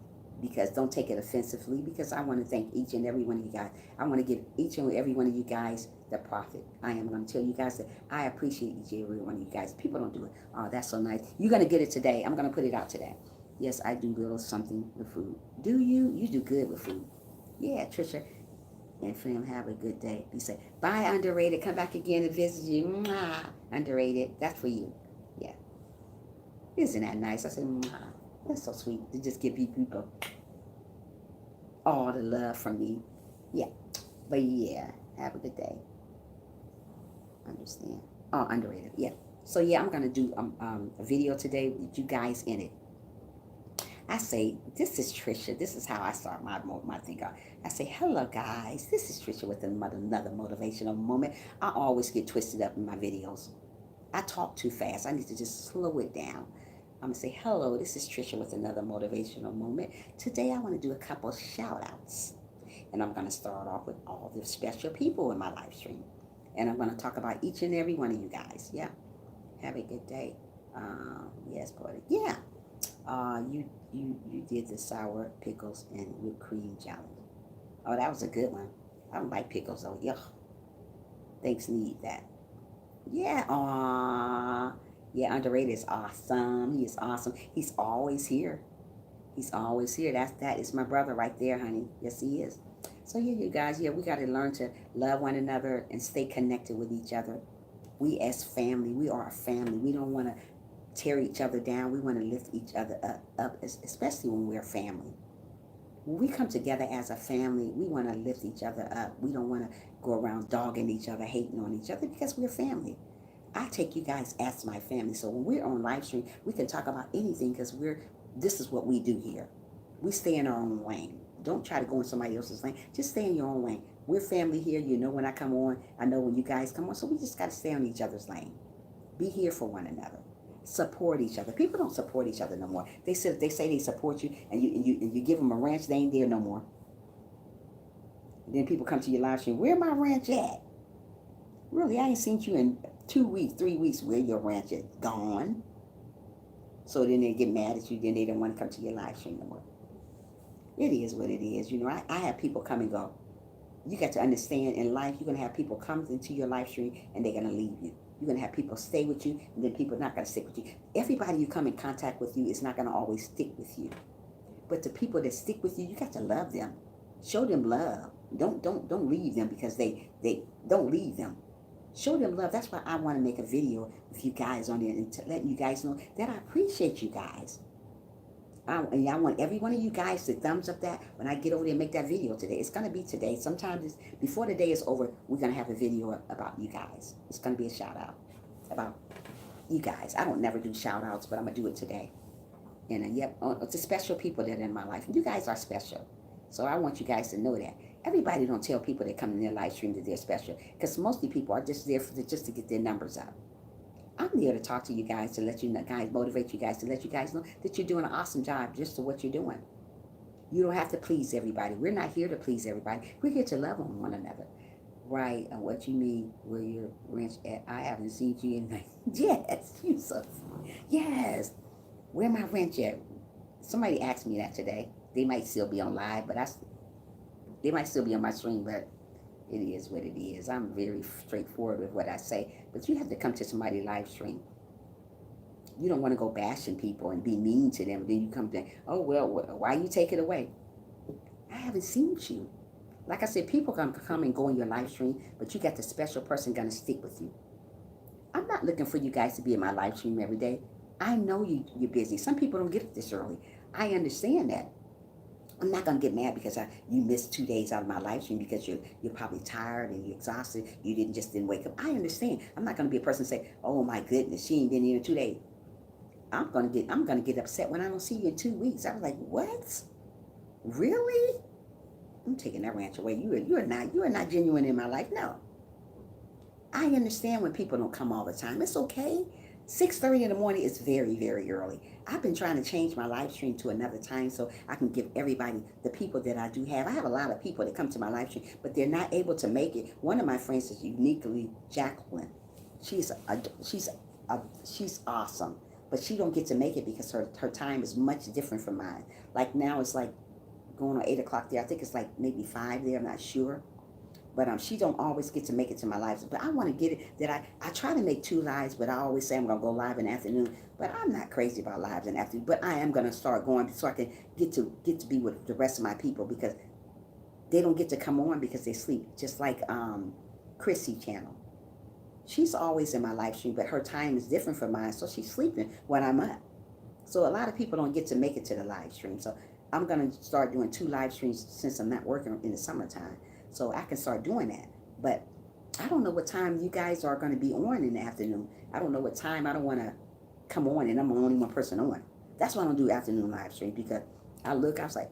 because, don't take it offensively, because I want to thank each and every one of you guys. I want to give each and every one of you guys the profit. I am going to tell you guys that I appreciate each and every one of you guys. People don't do it. Oh, that's so nice. You're going to get it today. I'm going to put it out today. Yes, I do little something with food. Do you? You do good with food. Yeah, Trisha and fam, have a good day. Be safe. Bye, underrated. Come back again to visit you. Mwah. Underrated. That's for you. Yeah. Isn't that nice? I said, mwah. That's so sweet to just give people all the love from me. Yeah. But yeah. Have a good day. Understand. Oh, underrated. Yeah. So yeah, I'm gonna do a video today with you guys in it. I say, this is Trisha. This is how I start my thing out. I say, hello guys. This is Trisha with another motivational moment. I always get twisted up in my videos. I talk too fast. I need to just slow it down. I'm going to say, hello, this is Trisha with another motivational moment. Today I want to do a couple shout outs. And I'm going to start off with all the special people in my live stream. And I'm going to talk about each and every one of you guys. Yeah. Have a good day. Yes, buddy. Yeah. You did the sour pickles and whipped cream challenge. Oh, that was a good one. I don't like pickles though. Yuck. Thanks, need that. Yeah. Yeah, underrated is awesome. He is awesome. He's always here. He's always here. That is my brother right there, honey. Yes, he is. So yeah, you guys, yeah, we got to learn to love one another and stay connected with each other. We as family, we are a family. We don't want to tear each other down. We want to lift each other up, especially when we're family. When we come together as a family, we want to lift each other up. We don't want to go around dogging each other, hating on each other, because we're family. I take you guys as my family. So when we're on live stream, we can talk about anything because this is what we do here. We stay in our own lane. Don't try to go in somebody else's lane. Just stay in your own lane. We're family here. You know when I come on. I know when you guys come on. So we just got to stay on each other's lane. Be here for one another. Support each other. People don't support each other no more. They say they support you, and you give them a ranch. They ain't there no more. And then people come to your live stream. Where my ranch at? Really, I ain't seen you in 2 weeks, 3 weeks. Where your ranch at? Gone. So then they get mad at you. Then they don't want to come to your live stream no more. It is what it is. You know, I have people come and go. You got to understand in life, you're going to have people come into your live stream and they're going to leave you. You're going to have people stay with you, and then people are not going to stick with you. Everybody you come in contact with you is not going to always stick with you. But the people that stick with you, you got to love them. Show them love. Don't leave them because they don't leave them. Show them love. That's why I want to make a video with you guys on there and to let you guys know that I appreciate you guys. I want every one of you guys to thumbs up that when I get over there and make that video today. It's going to be today. Sometimes before the day is over, we're going to have a video about you guys. It's going to be a shout out about you guys. I don't never do shout outs, but I'm going to do it today. And yep, it's the special people that are in my life. You guys are special. So I want you guys to know that. Everybody don't tell people that come in their live stream that they're special, because mostly people are just there just to get their numbers up. I'm there to talk to you guys, to let you know, guys, motivate you guys, to let you guys know that you're doing an awesome job just to what you're doing. You don't have to please everybody. We're not here to please everybody. We're here to love on one another. Right, and what you mean, where your ranch at? I haven't seen you in yes, you so, yes. Where my ranch at? Somebody asked me that today. They might still be on live, but they might still be on my stream, but it is what it is. I'm very straightforward with what I say. But you have to come to somebody's live stream. You don't want to go bashing people and be mean to them. Then you come to, oh, well, why you take it away? I haven't seen you. Like I said, people can come and go in your live stream, but you got the special person going to stick with you. I'm not looking for you guys to be in my live stream every day. I know you're busy. Some people don't get it this early. I understand that. I'm not going to get mad because you missed 2 days out of my live stream because you're probably tired and you're exhausted. You didn't wake up. I understand. I'm not going to be a person and say, oh my goodness, she ain't been here in 2 days. I'm going to get upset when I don't see you in 2 weeks. I was like, what? Really? I'm taking that ranch away. You are not genuine in my life. No. I understand when people don't come all the time. It's okay. 6:30 in the morning is very, very early. I've been trying to change my live stream to another time so I can give everybody, the people that I do have. I have a lot of people that come to my live stream, but they're not able to make it. One of my friends is uniquely Jacqueline. She's awesome, but she don't get to make it because her time is much different from mine. Like now it's like going on 8 o'clock there. I think it's like maybe 5 there. I'm not sure. But she don't always get to make it to my lives. But I want to get it that I try to make 2 lives, but I always say I'm going to go live in the afternoon. But I'm not crazy about lives in the afternoon. But I am going to start going so I can get to be with the rest of my people, because they don't get to come on because they sleep. Just like Chrissy channel. She's always in my live stream, but her time is different from mine. So she's sleeping when I'm up. So a lot of people don't get to make it to the live stream. So I'm going to start doing 2 live streams since I'm not working in the summertime. So I can start doing that. But I don't know what time you guys are going to be on in the afternoon. I don't know what time. I don't want to come on and I'm the only one person on. That's why I don't do afternoon live stream, because I was like,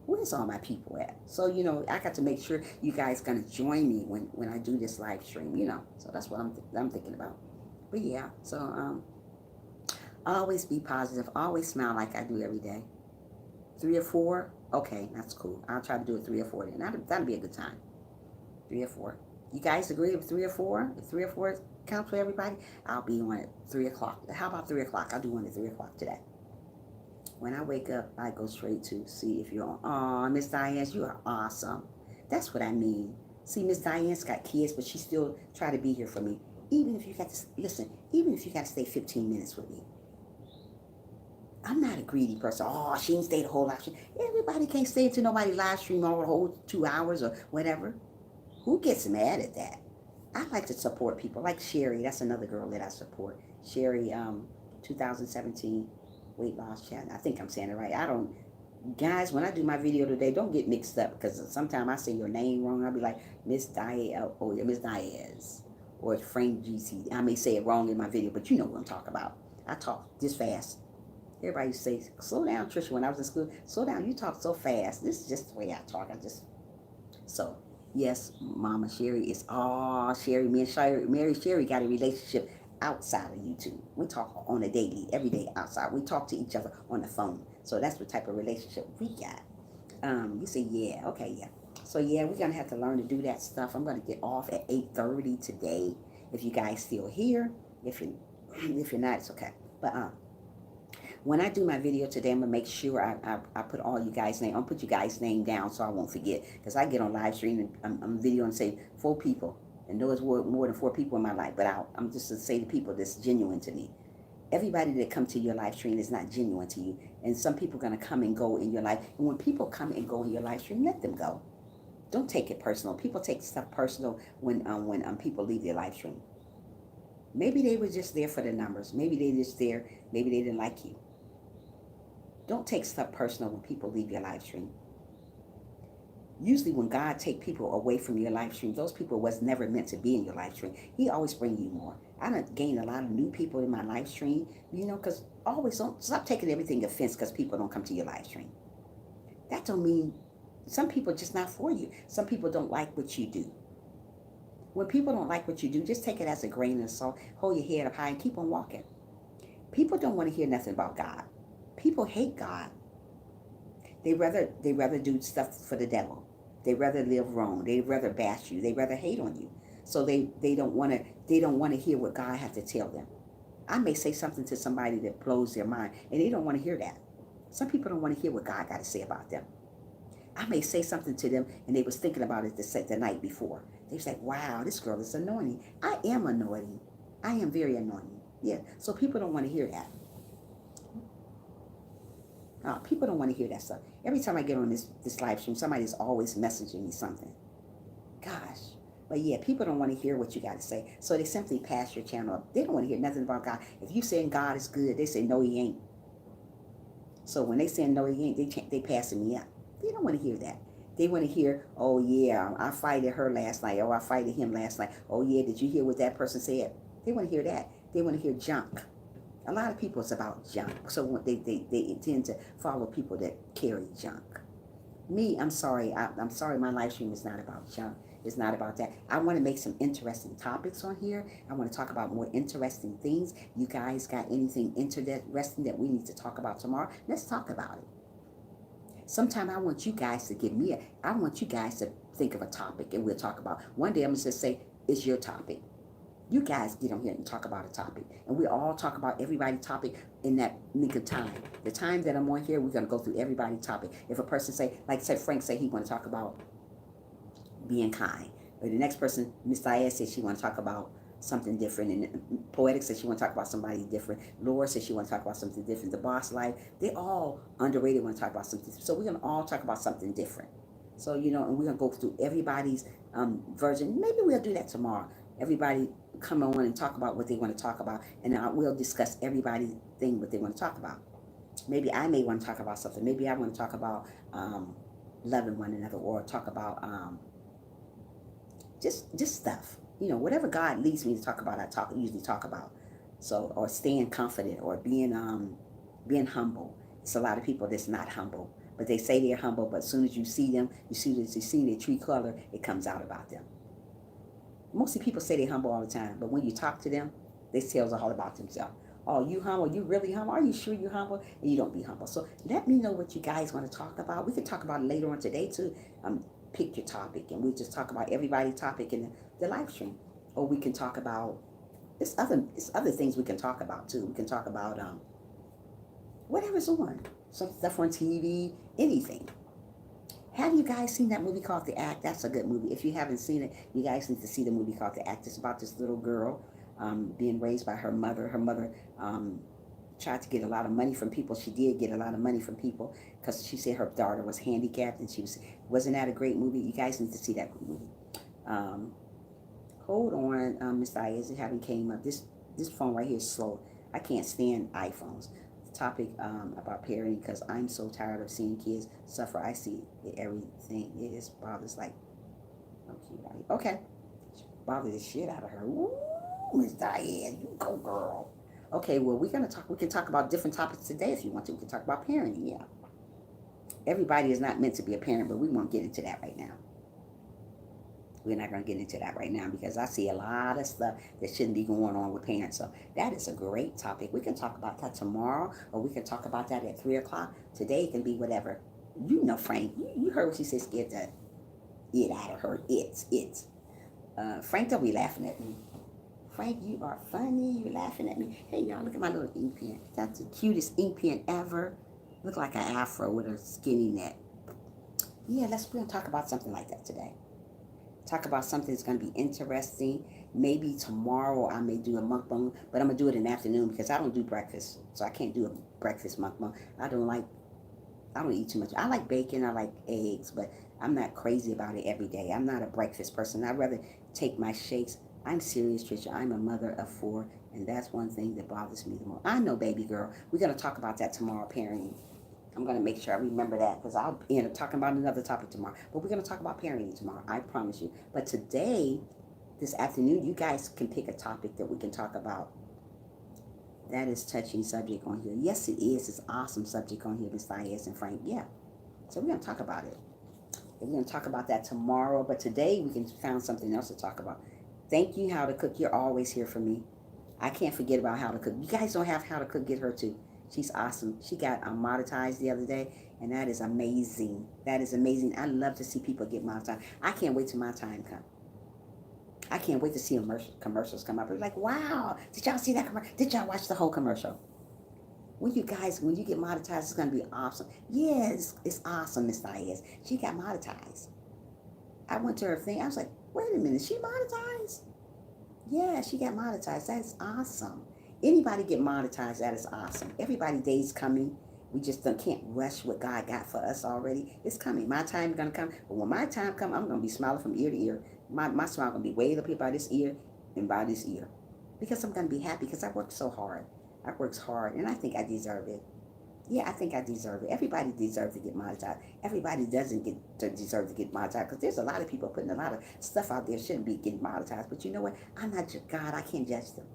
where's all my people at? So, I got to make sure you guys going to join me when I do this live stream. So that's what I'm thinking about. But yeah, so always be positive. Always smile like I do every day. 3 or 4, okay, that's cool. I'll try to do it 3 or 4 then. That'll be a good time. 3 or 4. You guys agree with 3 or 4? If 3 or 4 counts for everybody, I'll be on at 3 o'clock. How about 3 o'clock? I'll do one at 3 o'clock today. When I wake up, I go straight to see if you're on. Aw, Miss Diane, you are awesome. That's what I mean. See, Miss Diane's got kids, but she still try to be here for me. Even if you got to, listen, even if you got to stay 15 minutes with me. I'm not a greedy person. Oh, she didn't stay the whole live stream. Everybody can't stay until nobody live stream all the whole 2 hours or whatever. Who gets mad at that? I like to support people. Like Sherry, that's another girl that I support. Sherry, 2017 weight loss challenge. I think I'm saying it right. Guys, when I do my video today, don't get mixed up, because sometimes I say your name wrong. I'll be like Miss Diaz, or Miss Diaz, or Frank GC. I may say it wrong in my video, but you know what I'm talking about. I talk this fast. Everybody used to say, slow down, Trisha, when I was in school. Slow down, you talk so fast. This is just the way I talk. So, yes, Mama Sherry is all Sherry. Me and Mary Sherry got a relationship outside of YouTube. We talk on a daily, every day outside. We talk to each other on the phone. So that's what type of relationship we got. You say, yeah, okay, yeah. So, yeah, we're going to have to learn to do that stuff. I'm going to get off at 8:30 today. If you guys still here, if you're not, it's okay. But, when I do my video today, I'm going to make sure I put all you guys' name. I'll put you guys' name down so I won't forget. Because I get on live stream and I'm video and say 4 people. And those were more than 4 people in my life. But I'm just to say to people that's genuine to me. Everybody that come to your live stream is not genuine to you. And some people are going to come and go in your life. And when people come and go in your live stream, let them go. Don't take it personal. People take stuff personal when people leave their live stream. Maybe they were just there for the numbers. Maybe they just there. Maybe they didn't like you. Don't take stuff personal when people leave your live stream. Usually when God take people away from your live stream, those people was never meant to be in your live stream. He always bring you more. I done gained a lot of new people in my live stream, because always don't stop taking everything offense because people don't come to your live stream. That don't mean some people just not for you. Some people don't like what you do. When people don't like what you do, just take it as a grain of salt, hold your head up high and keep on walking. People don't want to hear nothing about God. People hate God. They rather do stuff for the devil. They rather live wrong. They rather bash you. They rather hate on you. So they don't want to hear what God has to tell them. I may say something to somebody that blows their mind, and they don't want to hear that. Some people don't want to hear what God got to say about them. I may say something to them, and they was thinking about it the night before. They was like, wow, this girl is anointing. I am anointing. I am very anointing. Yeah. So people don't want to hear that. People don't want to hear that stuff. Every time I get on this live stream, somebody's always messaging me something. Gosh. But yeah, people don't want to hear what you got to say. So they simply pass your channel up. They don't want to hear nothing about God. If you saying God is good, they say, no, he ain't. So when they say, no, he ain't, they passing me up. They don't want to hear that. They want to hear, oh, yeah, I fighted her last night. Oh, I fighted him last night. Oh, yeah, did you hear what that person said? They want to hear that. They want to hear junk. A lot of people, it's about junk. So they tend to follow people that carry junk. Me, I'm sorry. I'm sorry my live stream is not about junk. It's not about that. I want to make some interesting topics on here. I want to talk about more interesting things. You guys got anything interesting that we need to talk about tomorrow? Let's talk about it. Sometime I want you guys to give me I want you guys to think of a topic and we'll talk about. One day I'm going to just say, it's your topic. You guys get on here and talk about a topic. And we all talk about everybody's topic in that nick of time. The time that I'm on here, we're going to go through everybody's topic. If a person say, like say Frank say he want to talk about being kind. Or the next person, Miss Diaz says she want to talk about something different. And Poetic says she want to talk about somebody different. Laura says she want to talk about something different. The Boss Life, they all underrated want to talk about something different. So we're going to all talk about something different. So, and we're going to go through everybody's version. Maybe we'll do that tomorrow. Everybody come on and talk about what they want to talk about, and we'll discuss everybody's thing what they want to talk about. Maybe I may want to talk about something. Maybe I want to talk about loving one another, or talk about just stuff. You know, whatever God leads me to talk about, usually talk about. So, or staying confident, or being humble. It's a lot of people that's not humble, but they say they're humble, but as soon as you see them, you see their true color, it comes out about them. Mostly people say they're humble all the time, but when you talk to them, they tell all about themselves. Oh, you humble? You really humble? Are you sure you humble? And you don't be humble. So let me know what you guys want to talk about. We can talk about it later on today too. Pick your topic, and we'll just talk about everybody's topic in the live stream. Or we can talk about it's other things we can talk about too. We can talk about whatever's on, some stuff on TV, anything. Have you guys seen that movie called The Act? That's a good movie. If you haven't seen it, you guys need to see the movie called The Act. It's about this little girl being raised by her mother. Her mother tried to get a lot of money from people. She did get a lot of money from people because she said her daughter was handicapped, and wasn't that a great movie? You guys need to see that movie. Hold on, Miss Diaz, it haven't came up. This phone right here is slow. I can't stand iPhones. Topic about parenting, because I'm so tired of seeing kids suffer. I see it, everything. It just bothers like, okay, bother the shit out of her. Ooh, Miss Diane, you go girl. Okay, well, we can talk about different topics today if you want to. We can talk about parenting. Yeah, everybody is not meant to be a parent, but we won't get into that right now. We're not going to get into that right now because I see a lot of stuff that shouldn't be going on with parents. So that is a great topic. We can talk about that tomorrow, or we can talk about that at 3 o'clock. Today it can be whatever. You know, Frank, you heard what she said, scared the it out of her. It's. Frank, don't be laughing at me. Frank, you are funny. You're laughing at me. Hey, y'all, look at my little ink pen. That's the cutest ink pen ever. Look like an afro with a skinny neck. Yeah, we're going to talk about something like that today. Talk about something that's going to be interesting. Maybe tomorrow I may do a mukbang, but I'm going to do it in the afternoon because I don't do breakfast. So I can't do a breakfast mukbang. I don't eat too much. I like bacon, I like eggs, but I'm not crazy about it every day. I'm not a breakfast person. I'd rather take my shakes. I'm serious, Trisha. I'm a mother of 4, and that's one thing that bothers me the most. I know, baby girl. We're going to talk about that tomorrow, parenting. I'm going to make sure I remember that because I'll end up talking about another topic tomorrow. But we're going to talk about parenting tomorrow. I promise you. But today, this afternoon, you guys can pick a topic that we can talk about. That is touching subject on here. Yes, it is. It's awesome subject on here, Miss Diaz and Frank. Yeah. So we're going to talk about it. We're going to talk about that tomorrow. But today, we can find something else to talk about. Thank you, How to Cook. You're always here for me. I can't forget about How to Cook. You guys don't have How to Cook. Get her too. She's awesome. She got monetized the other day, and that is amazing. That is amazing. I love to see people get monetized. I can't wait till my time comes. I can't wait to see commercials come up. It's like, wow, did y'all see that commercial? Did y'all watch the whole commercial? When you get monetized, it's going to be awesome. Yes, it's awesome, Miss Diaz. She got monetized. I went to her thing. I was like, wait a minute, she monetized? Yeah, she got monetized. That's awesome. Anybody get monetized, that is awesome. Everybody day's coming. We just can't rush what God got for us already. It's coming. My time is going to come. But when my time comes, I'm going to be smiling from ear to ear. My smile going to be way up here by this ear and by this ear. Because I'm going to be happy because I worked so hard. I worked hard, and I think I deserve it. Yeah, I think I deserve it. Everybody deserves to get monetized. Everybody doesn't deserve to get monetized because there's a lot of people putting a lot of stuff out there shouldn't be getting monetized. But you know what? I'm not God. I can't judge them.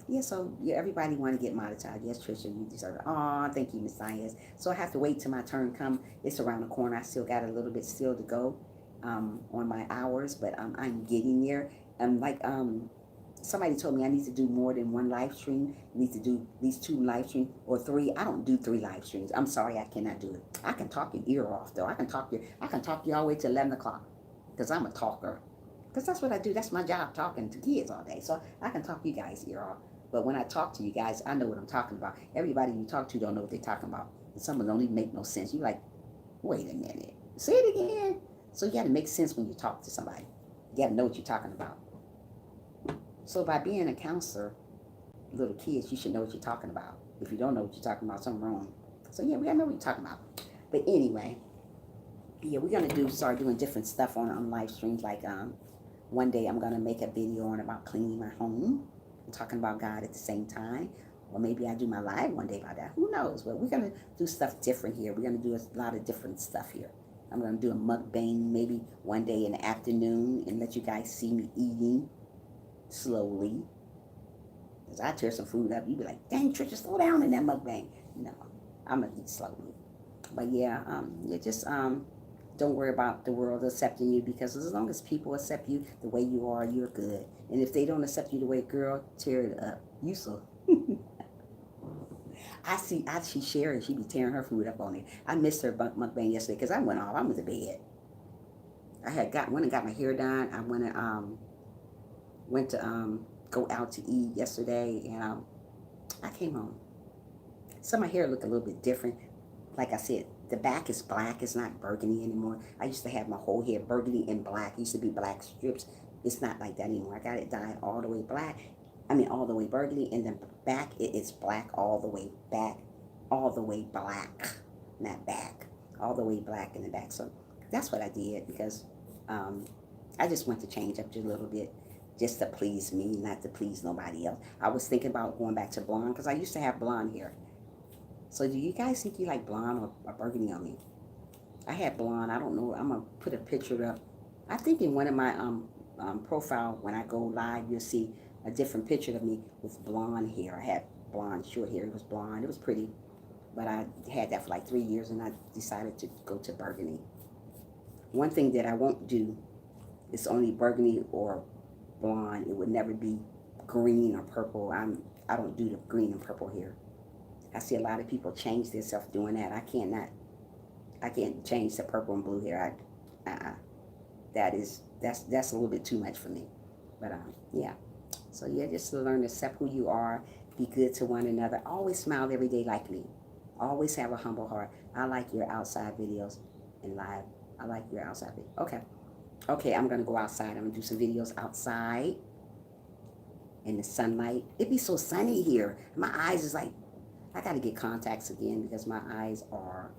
Yeah, so yeah, everybody want to get monetized. Yes, Trisha, you deserve it. Oh, thank you, Miss Diaz. So I have to wait till my turn come. It's around the corner. I still got a little bit still to go on my hours, but I'm getting there. Somebody told me I need to do more than one live stream. I need to do at least 2 live streams or 3. I don't do 3 live streams. I'm sorry, I cannot do it. I can talk your ear off though. I can talk you all the way to 11 o'clock because I'm a talker. Because that's what I do. That's my job, talking to kids all day. So I can talk you guys ear off. But when I talk to you guys, I know what I'm talking about. Everybody you talk to don't know what they're talking about. And some of them don't even make no sense. You're like, wait a minute. Say it again. So you got to make sense when you talk to somebody. You got to know what you're talking about. So by being a counselor, little kids, you should know what you're talking about. If you don't know what you're talking about, something wrong. So yeah, we got to know what you're talking about. But anyway, yeah, we're going to start doing different stuff on live streams. Like one day I'm going to make a video on about cleaning my home. Talking about God at the same time, or maybe I do my live one day about that. Who knows? But we're gonna do stuff different here. We're gonna do a lot of different stuff here. I'm going to do a mukbang maybe one day in the afternoon and let you guys see me eating slowly. Because I tear some food up. You be like, dang, Trisha, slow down in that mukbang. No, I'm going to eat slowly. But yeah, just don't worry about the world accepting you, because as long as people accept you the way you are, you're good. And if they don't accept you the way, girl, tear it up. You so. I see Sherry, she be tearing her food up on it. I missed her mukbang yesterday because I went off. I went to bed. Went and got my hair done. I went to go out to eat yesterday, and I came home. So my hair looked a little bit different. Like I said, the back is black. It's not burgundy anymore. I used to have my whole hair burgundy and black. It used to be black strips. It's not like that anymore. I got it dyed all the way black. All the way burgundy, and then back it's black all the way back, all the way black, not back, all the way black in the back. So that's what I did, because I just want to change up just a little bit, just to please me, not to please nobody else. I was thinking about going back to blonde, because I used to have blonde hair. So do you guys think you like blonde or burgundy on me? I had blonde. I don't know. I'm going to put a picture up. I think in one of my profile, when I go live, you'll see a different picture of me with blonde hair. I had blonde short hair. It was blonde. It was pretty. But I had that for like 3 years, and I decided to go to burgundy. One thing that I won't do is only burgundy or blonde. It would never be green or purple. I don't do the green and purple hair. I see a lot of people change themselves doing that. I can't change the purple and blue hair. That's a little bit too much for me. But yeah. So yeah, just to learn to accept who you are, be good to one another. Always smile every day like me. Always have a humble heart. I like your outside videos and live. I like your outside videos. Okay, I'm going to go outside. I'm going to do some videos outside in the sunlight. It be so sunny here. My eyes is like, I got to get contacts again because my eyes are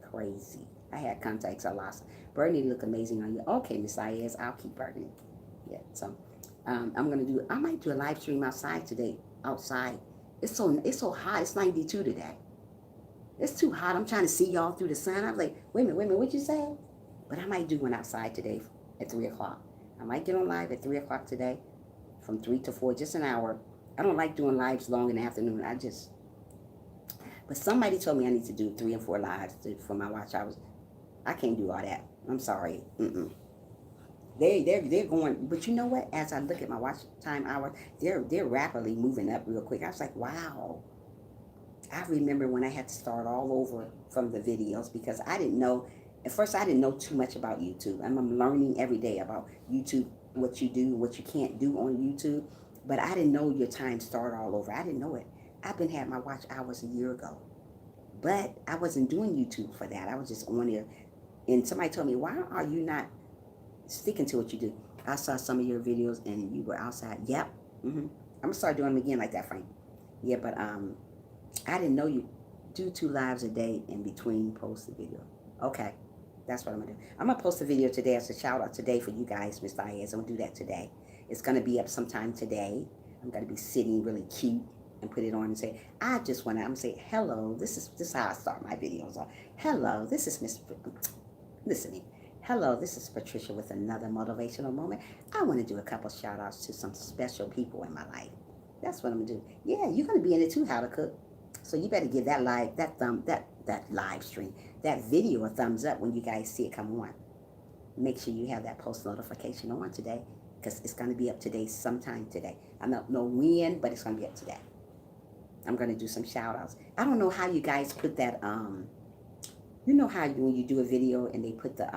crazy. I had contacts, I lost. Burgundy look amazing on you. Okay, Miss Ayes, I'll keep burgundy. Yeah, so I might do a live stream outside today. Outside. It's so hot. It's 92 today. It's too hot. I'm trying to see y'all through the sun. I was like, wait a minute, what'd you say? But I might do one outside today at 3 o'clock. I might get on live at 3 o'clock today, from 3 to 4, just an hour. I don't like doing lives long in the afternoon. But somebody told me I need to do 3 and 4 lives for my watch hours. I can't do all that. I'm sorry. They're going, but you know what? As I look at my watch time hours, they're rapidly moving up real quick. I was like, wow. I remember when I had to start all over from the videos, because I didn't know. At first, I didn't know too much about YouTube. I'm learning every day about YouTube, what you do, what you can't do on YouTube. But I didn't know your time start all over. I didn't know it. I've been had my watch hours a year ago. But I wasn't doing YouTube for that. I was just on there. And somebody told me, why are you not sticking to what you do? I saw some of your videos and you were outside. Yep. I'm going to start doing them again like that, Frank. Yeah, but I didn't know you do 2 lives a day in between post the video. Okay. That's what I'm going to do. I'm going to post a video today as a shout out today for you guys, Miss Diaz. I'm going to do that today. It's going to be up sometime today. I'm going to be sitting really cute and put it on and say, I'm going to say, hello, this is how I start my videos. Hello, this is listen to me. Hello, this is Patricia with another motivational moment. I want to do a couple shout outs to some special people in my life. That's what I'm going to do. Yeah, you're going to be in it too, how to cook. So you better give that live stream, that video a thumbs up when you guys see it come on. Make sure you have that post notification on today, because it's going to be up today sometime today. I don't know when, but it's going to be up today. I'm going to do some shout outs. I don't know how you guys put that, you know how when you do a video and they put the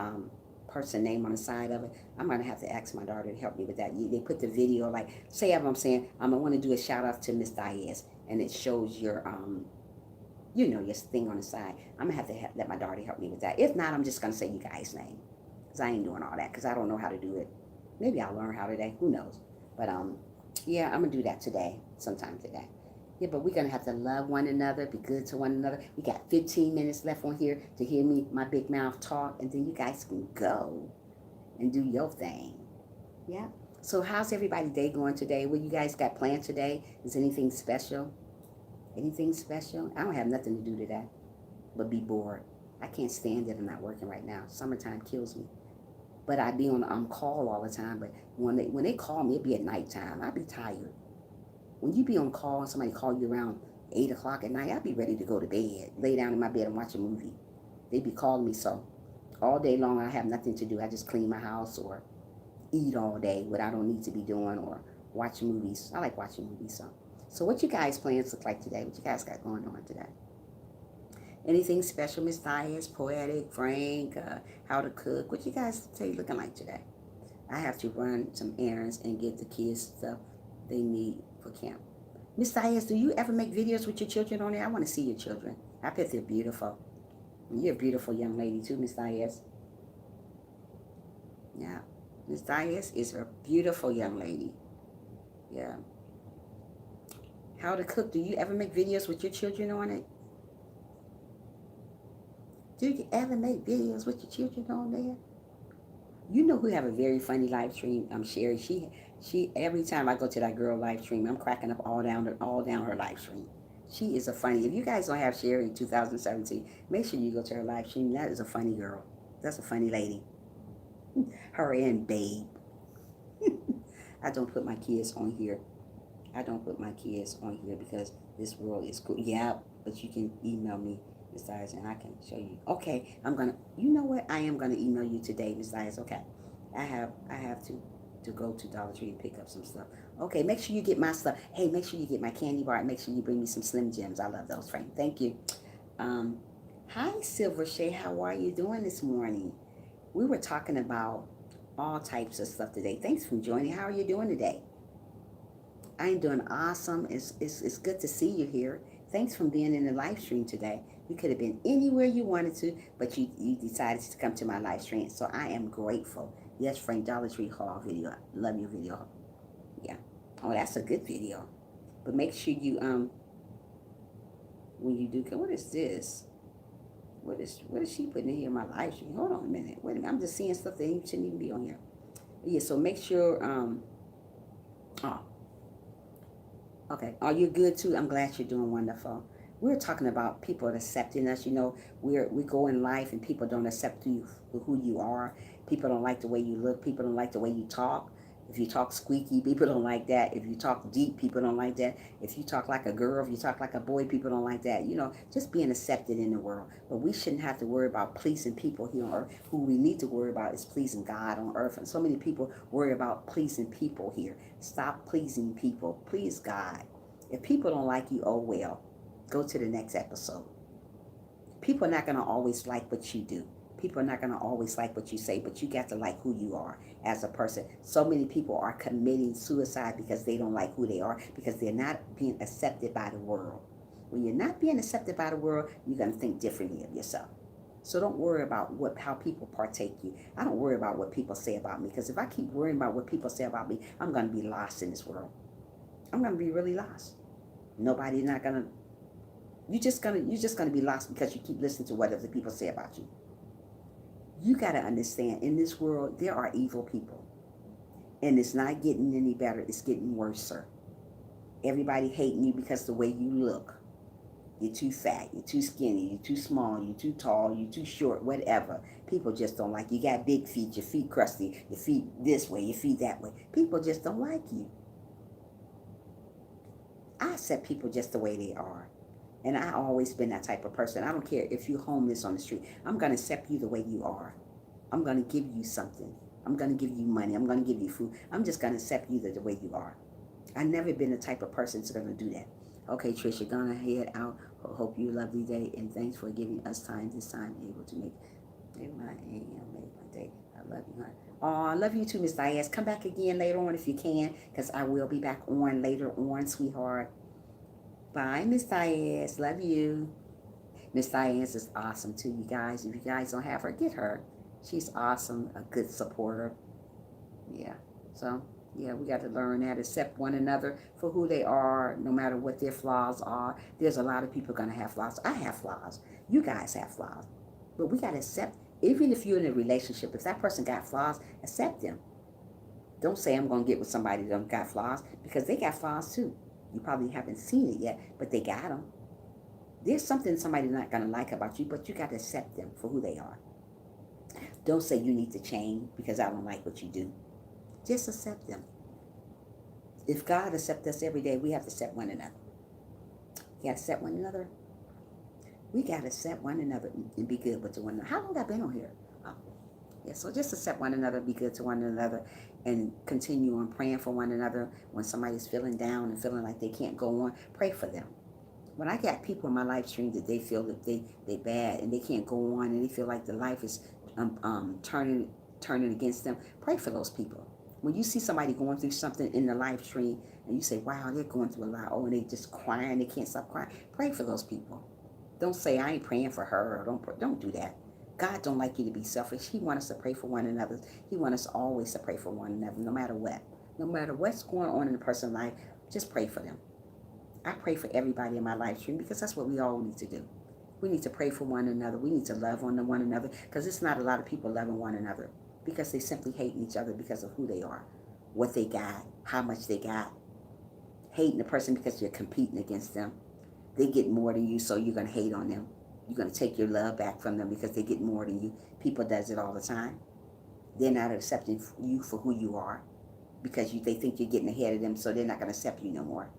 person name on the side of it? I'm going to have to ask my daughter to help me with that. They put the video, like, say if I'm saying, I want to do a shout out to Miss Diaz, and it shows your, your thing on the side. I'm going to have to let my daughter help me with that. If not, I'm just going to say you guys' name, because I ain't doing all that, because I don't know how to do it. Maybe I'll learn how today. Who knows? But, yeah, I'm going to do that today, sometime today. Yeah, but we're going to have to love one another, be good to one another. We got 15 minutes left on here to hear me, my big mouth talk, and then you guys can go and do your thing. Yeah. So how's everybody's day going today? What you guys got planned today? Is anything special? Anything special? I don't have nothing to do today but be bored. I can't stand that I'm not working right now. Summertime kills me. But I be on call all the time. But when they call me, it be at nighttime. I be tired. When you be on call and somebody call you around 8 o'clock at night, I be ready to go to bed, lay down in my bed and watch a movie. They be calling me so. All day long, I have nothing to do. I just clean my house or eat all day, what I don't need to be doing, or watch movies. I like watching movies. So what you guys' plans look like today? What you guys got going on today? Anything special, Miss Dias, Poetic, Frank, how to cook? What you guys say looking like today? I have to run some errands and get the kids stuff they need for camp. Miss Dias, do you ever make videos with your children on there? I want to see your children. I bet they're beautiful. You're a beautiful young lady too, Miss Dias. Yeah. Miss Dias is a beautiful young lady. Yeah. How to cook. Do you ever make videos with your children on it? Do you ever make videos with your children on there? You know who have a very funny live stream? Sherry. She every time I go to that girl live stream, I'm cracking up all down her live stream. She is a funny. If you guys don't have Sherry 2017, make sure you go to her live stream. That is a funny girl. That's a funny lady. Her and Babe. I don't put my kids on here. I don't put my kids on here because this world is cool. Yeah, but you can email me, Miss Dias, and I can show you. Okay, you know what? I am gonna email you today, Miss Dias. Okay, I have to go to Dollar Tree and pick up some stuff. Okay, make sure you get my stuff. Hey, make sure you get my candy bar. Make sure you bring me some Slim Jims. I love those, Frank. Thank you. Um, Hi, Silver Shay. How are you doing this morning? We were talking about all types of stuff today. Thanks for joining. How are you doing today? I'm doing awesome. It's good to see you here. Thanks for being in the live stream today. You could have been anywhere you wanted to, but you decided to come to my live stream. So I am grateful. Yes, Frank, Dollar Tree haul video. Love your video. Yeah. Oh, that's a good video. But make sure you when you do, what is this? What is she putting in here in my live stream? Hold on a minute. Wait a minute. I'm just seeing stuff that shouldn't even be on here. Yeah, so make sure oh, okay. Are you good too? I'm glad you're doing wonderful. We're talking about people accepting us. You know, we go in life and people don't accept you for who you are. People don't like the way you look. People don't like the way you talk. If you talk squeaky, people don't like that. If you talk deep, people don't like that. If you talk like a girl, if you talk like a boy, people don't like that. You know, just being accepted in the world. But we shouldn't have to worry about pleasing people here on earth. Who we need to worry about is pleasing God on earth. And so many people worry about pleasing people here. Stop pleasing people. Please God. If people don't like you, oh well. Go to the next episode. People are not going to always like what you do. People are not going to always like what you say, but you got to like who you are as a person. So many people are committing suicide because they don't like who they are, because they're not being accepted by the world. When you're not being accepted by the world, you're going to think differently of yourself. So don't worry about how people partake you. I don't worry about what people say about me, because if I keep worrying about what people say about me, I'm going to be lost in this world. I'm going to be really lost. Nobody's not going to. You're just gonna be lost because you keep listening to what other people say about you. You gotta understand, in this world there are evil people, and it's not getting any better. It's getting worse, sir. Everybody hating you because of the way you look. You're too fat. You're too skinny. You're too small. You're too tall. You're too short. Whatever. People just don't like you. You got big feet. Your feet crusty. Your feet this way. Your feet that way. People just don't like you. I accept people just the way they are. And I've always been that type of person. I don't care if you're homeless on the street. I'm going to accept you the way you are. I'm going to give you something. I'm going to give you money. I'm going to give you food. I'm just going to accept you the way you are. I've never been the type of person that's going to do that. Okay, Trisha, gonna head out. Hope you a lovely day. And thanks for giving us time this time, able to make my day. I love you, honey. Oh, I love you too, Miss Diaz. Come back again later on if you can, because I will be back on later on, sweetheart. Bye, Miss Diaz. Love you. Miss Diaz is awesome too, you guys. If you guys don't have her, get her. She's awesome, a good supporter. Yeah. So, yeah, we got to learn how to accept one another for who they are, no matter what their flaws are. There's a lot of people going to have flaws. I have flaws. You guys have flaws. But we got to accept, even if you're in a relationship, if that person got flaws, accept them. Don't say I'm going to get with somebody that got flaws, because they got flaws too. You probably haven't seen it yet, but they got them. There's something somebody's not going to like about you, but you got to accept them for who they are. Don't say you need to change because I don't like what you do. Just accept them. If God accepts us every day, we have to accept one another. You got to accept one another. We got to accept one another and be good with one another. How long have I been on here? Oh, yeah, so just accept one another, be good to one another, and continue on praying for one another. When somebody's feeling down and feeling like they can't go on, pray for them. When I got people in my live stream that they feel that they bad and they can't go on and they feel like the life is turning against them, pray for those people. When you see somebody going through something in the live stream and you say, wow, they're going through a lot, oh, and they just crying, they can't stop crying, pray for those people. Don't say, I ain't praying for her, or don't do that. God don't like you to be selfish. He wants us to pray for one another. He wants us always to pray for one another, no matter what. No matter what's going on in a person's life, just pray for them. I pray for everybody in my live stream because that's what we all need to do. We need to pray for one another. We need to love on one another because it's not a lot of people loving one another because they simply hating each other because of who they are, what they got, how much they got. Hating a person because you're competing against them. They get more than you, so you're going to hate on them. You're going to take your love back from them because they get more than you. People does it all the time. They're not accepting you for who you are because they think you're getting ahead of them, so they're not going to accept you no more.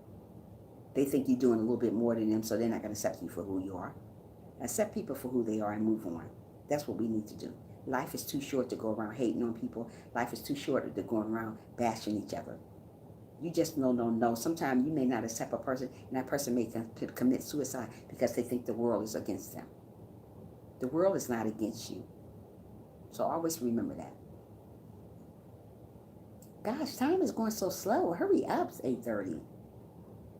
They think you're doing a little bit more than them, so they're not going to accept you for who you are. Accept people for who they are and move on. That's what we need to do. Life is too short to go around hating on people. Life is too short to go around bashing each other. You just know. Sometimes you may not accept a person, and that person may commit suicide because they think the world is against them. The world is not against you. So always remember that. Gosh, time is going so slow. Hurry up, it's 8:30.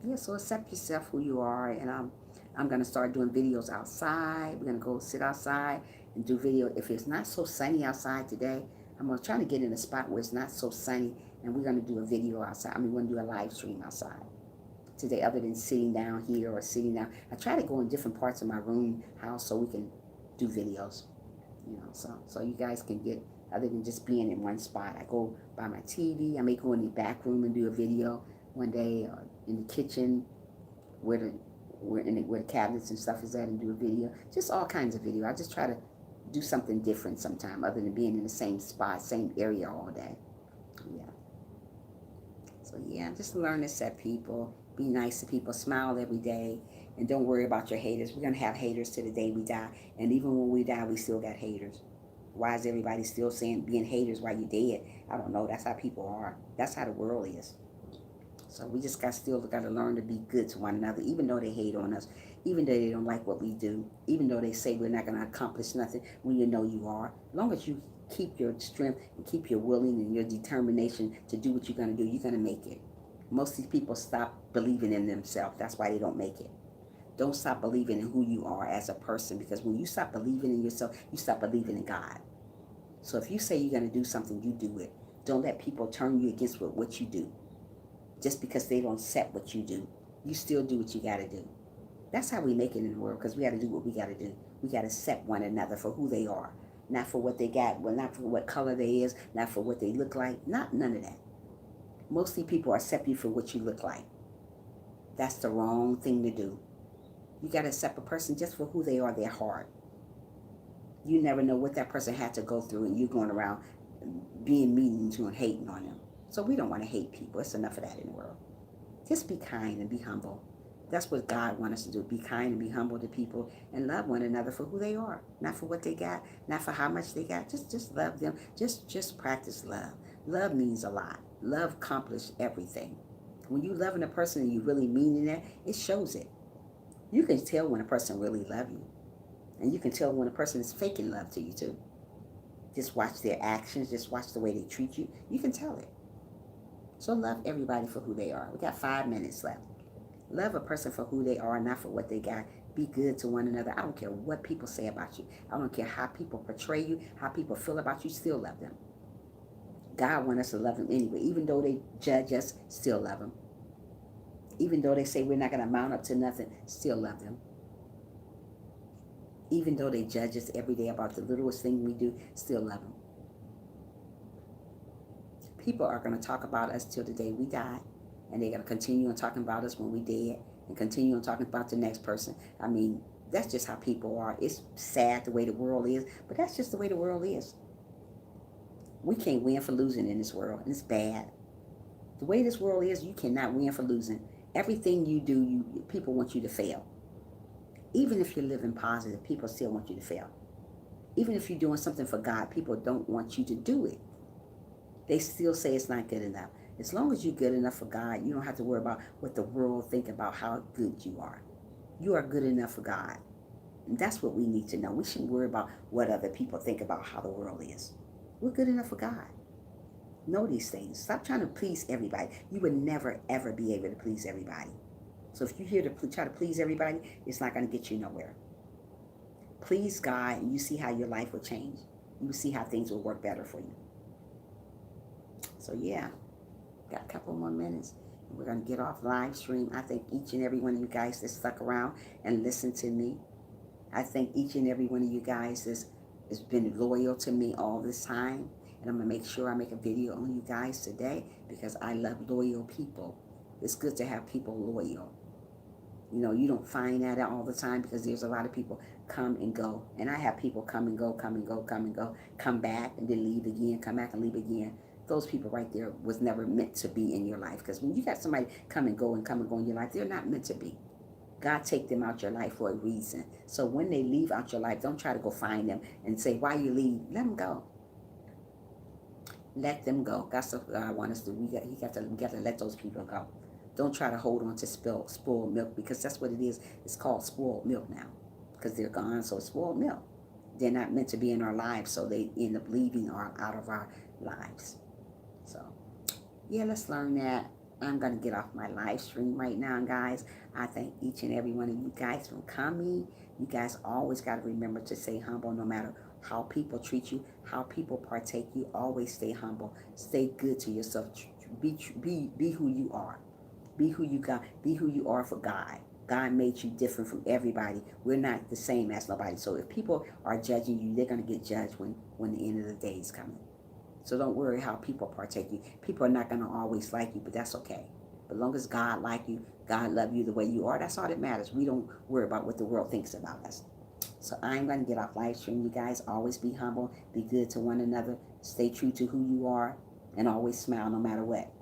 Yeah, so accept yourself who you are, and I'm going to start doing videos outside. We're going to go sit outside and do video. If it's not so sunny outside today, I'm going to try to get in a spot where it's not so sunny, and we're going to do a video outside. We're going to do a live stream outside today, other than sitting down here or sitting down. I try to go in different parts of my room, house, so we can do videos, so you guys can get, other than just being in one spot. I go by my TV. I may go in the back room and do a video one day, or in the kitchen where the cabinets and stuff is at, and do a video. Just all kinds of video. I just try to do something different sometime, other than being in the same spot, same area all day. Yeah. So yeah, just learn to accept people, be nice to people, smile every day, and don't worry about your haters. We're gonna have haters to the day we die, and even when we die, we still got haters. Why is everybody still being haters while you're dead? I don't know. That's how people are. That's how the world is. So we just still got to learn to be good to one another, even though they hate on us, even though they don't like what we do, even though they say we're not going to accomplish nothing when you know you are. As long as you keep your strength and keep your willing and your determination to do what you're going to do, you're going to make it. Most of these people stop believing in themselves. That's why they don't make it. Don't stop believing in who you are as a person, because when you stop believing in yourself, you stop believing in God. So if you say you're going to do something, you do it. Don't let people turn you against what you do. Just because they don't accept what you do, you still do what you got to do. That's how we make it in the world, because we got to do what we got to do. We got to accept one another for who they are, not for what they got, well, not for what color they is, not for what they look like, none of that. Mostly people accept you for what you look like. That's the wrong thing to do. You got to accept a person just for who they are, their heart. You never know what that person had to go through, and you're going around being mean to and hating on them. So we don't want to hate people. It's enough of that in the world. Just be kind and be humble. That's what God wants us to do. Be kind and be humble to people and love one another for who they are. Not for what they got, not for how much they got. Just love them. Just practice love. Love means a lot. Love accomplishes everything. When you loving a person and you really meaning that, it shows it. You can tell when a person really loves you. And you can tell when a person is faking love to you too. Just watch their actions. Just watch the way they treat you. You can tell it. So love everybody for who they are. We got 5 minutes left. Love a person for who they are, not for what they got. Be good to one another. I don't care what people say about you. I don't care how people portray you, how people feel about you. Still love them. God wants us to love them anyway. Even though they judge us, still love them. Even though they say we're not going to mount up to nothing, still love them. Even though they judge us every day about the littlest thing we do, still love them. People are going to talk about us till the day we die, and they're going to continue on talking about us when we dead, and continue on talking about the next person. I mean, that's just how people are. It's sad the way the world is, but that's just the way the world is. We can't win for losing in this world, and it's bad. The way this world is, you cannot win for losing. Everything you do, people want you to fail. Even if you're living positive, people still want you to fail. Even if you're doing something for God, people don't want you to do it. They still say it's not good enough. As long as you're good enough for God, you don't have to worry about what the world think about how good you are. You are good enough for God. And that's what we need to know. We shouldn't worry about what other people think about how the world is. We're good enough for God. Know these things. Stop trying to please everybody. You would never, ever be able to please everybody. So if you're here to try to please everybody, it's not going to get you nowhere. Please God, and you see how your life will change. You will see how things will work better for you. So yeah, got a couple more minutes. We're going to get off live stream. I thank each and every one of you guys that stuck around and listened to me. I thank each and every one of you guys that's been loyal to me all this time. And I'm going to make sure I make a video on you guys today because I love loyal people. It's good to have people loyal. You know, you don't find that out all the time because there's a lot of people come and go. And I have people come and go, come and go, come and go, come back and then leave again, come back and leave again. Those people right there was never meant to be in your life. Because when you got somebody come and go in your life, they're not meant to be. God take them out your life for a reason. So when they leave out your life, don't try to go find them and say, why you leave? Let them go. Let them go. That's what God wants us to do. We got to let those people go. Don't try to hold on to spoiled milk because that's what it is. It's called spoiled milk now because they're gone. So it's spoiled milk. They're not meant to be in our lives, so they end up leaving or out of our lives. So, yeah, let's learn that. I'm going to get off my live stream right now, guys. I thank each and every one of you guys for coming. You guys always got to remember to stay humble no matter how people treat you, how people partake you. Always stay humble. Stay good to yourself. Be who you are. Be who you got. Be who you are for God. God made you different from everybody. We're not the same as nobody. So if people are judging you, they're going to get judged when the end of the day is coming. So don't worry how people partake you. People are not going to always like you, but that's okay. But as long as God like you, God love you the way you are, that's all that matters. We don't worry about what the world thinks about us. So I'm going to get off live stream. You guys always be humble. Be good to one another. Stay true to who you are. And always smile no matter what.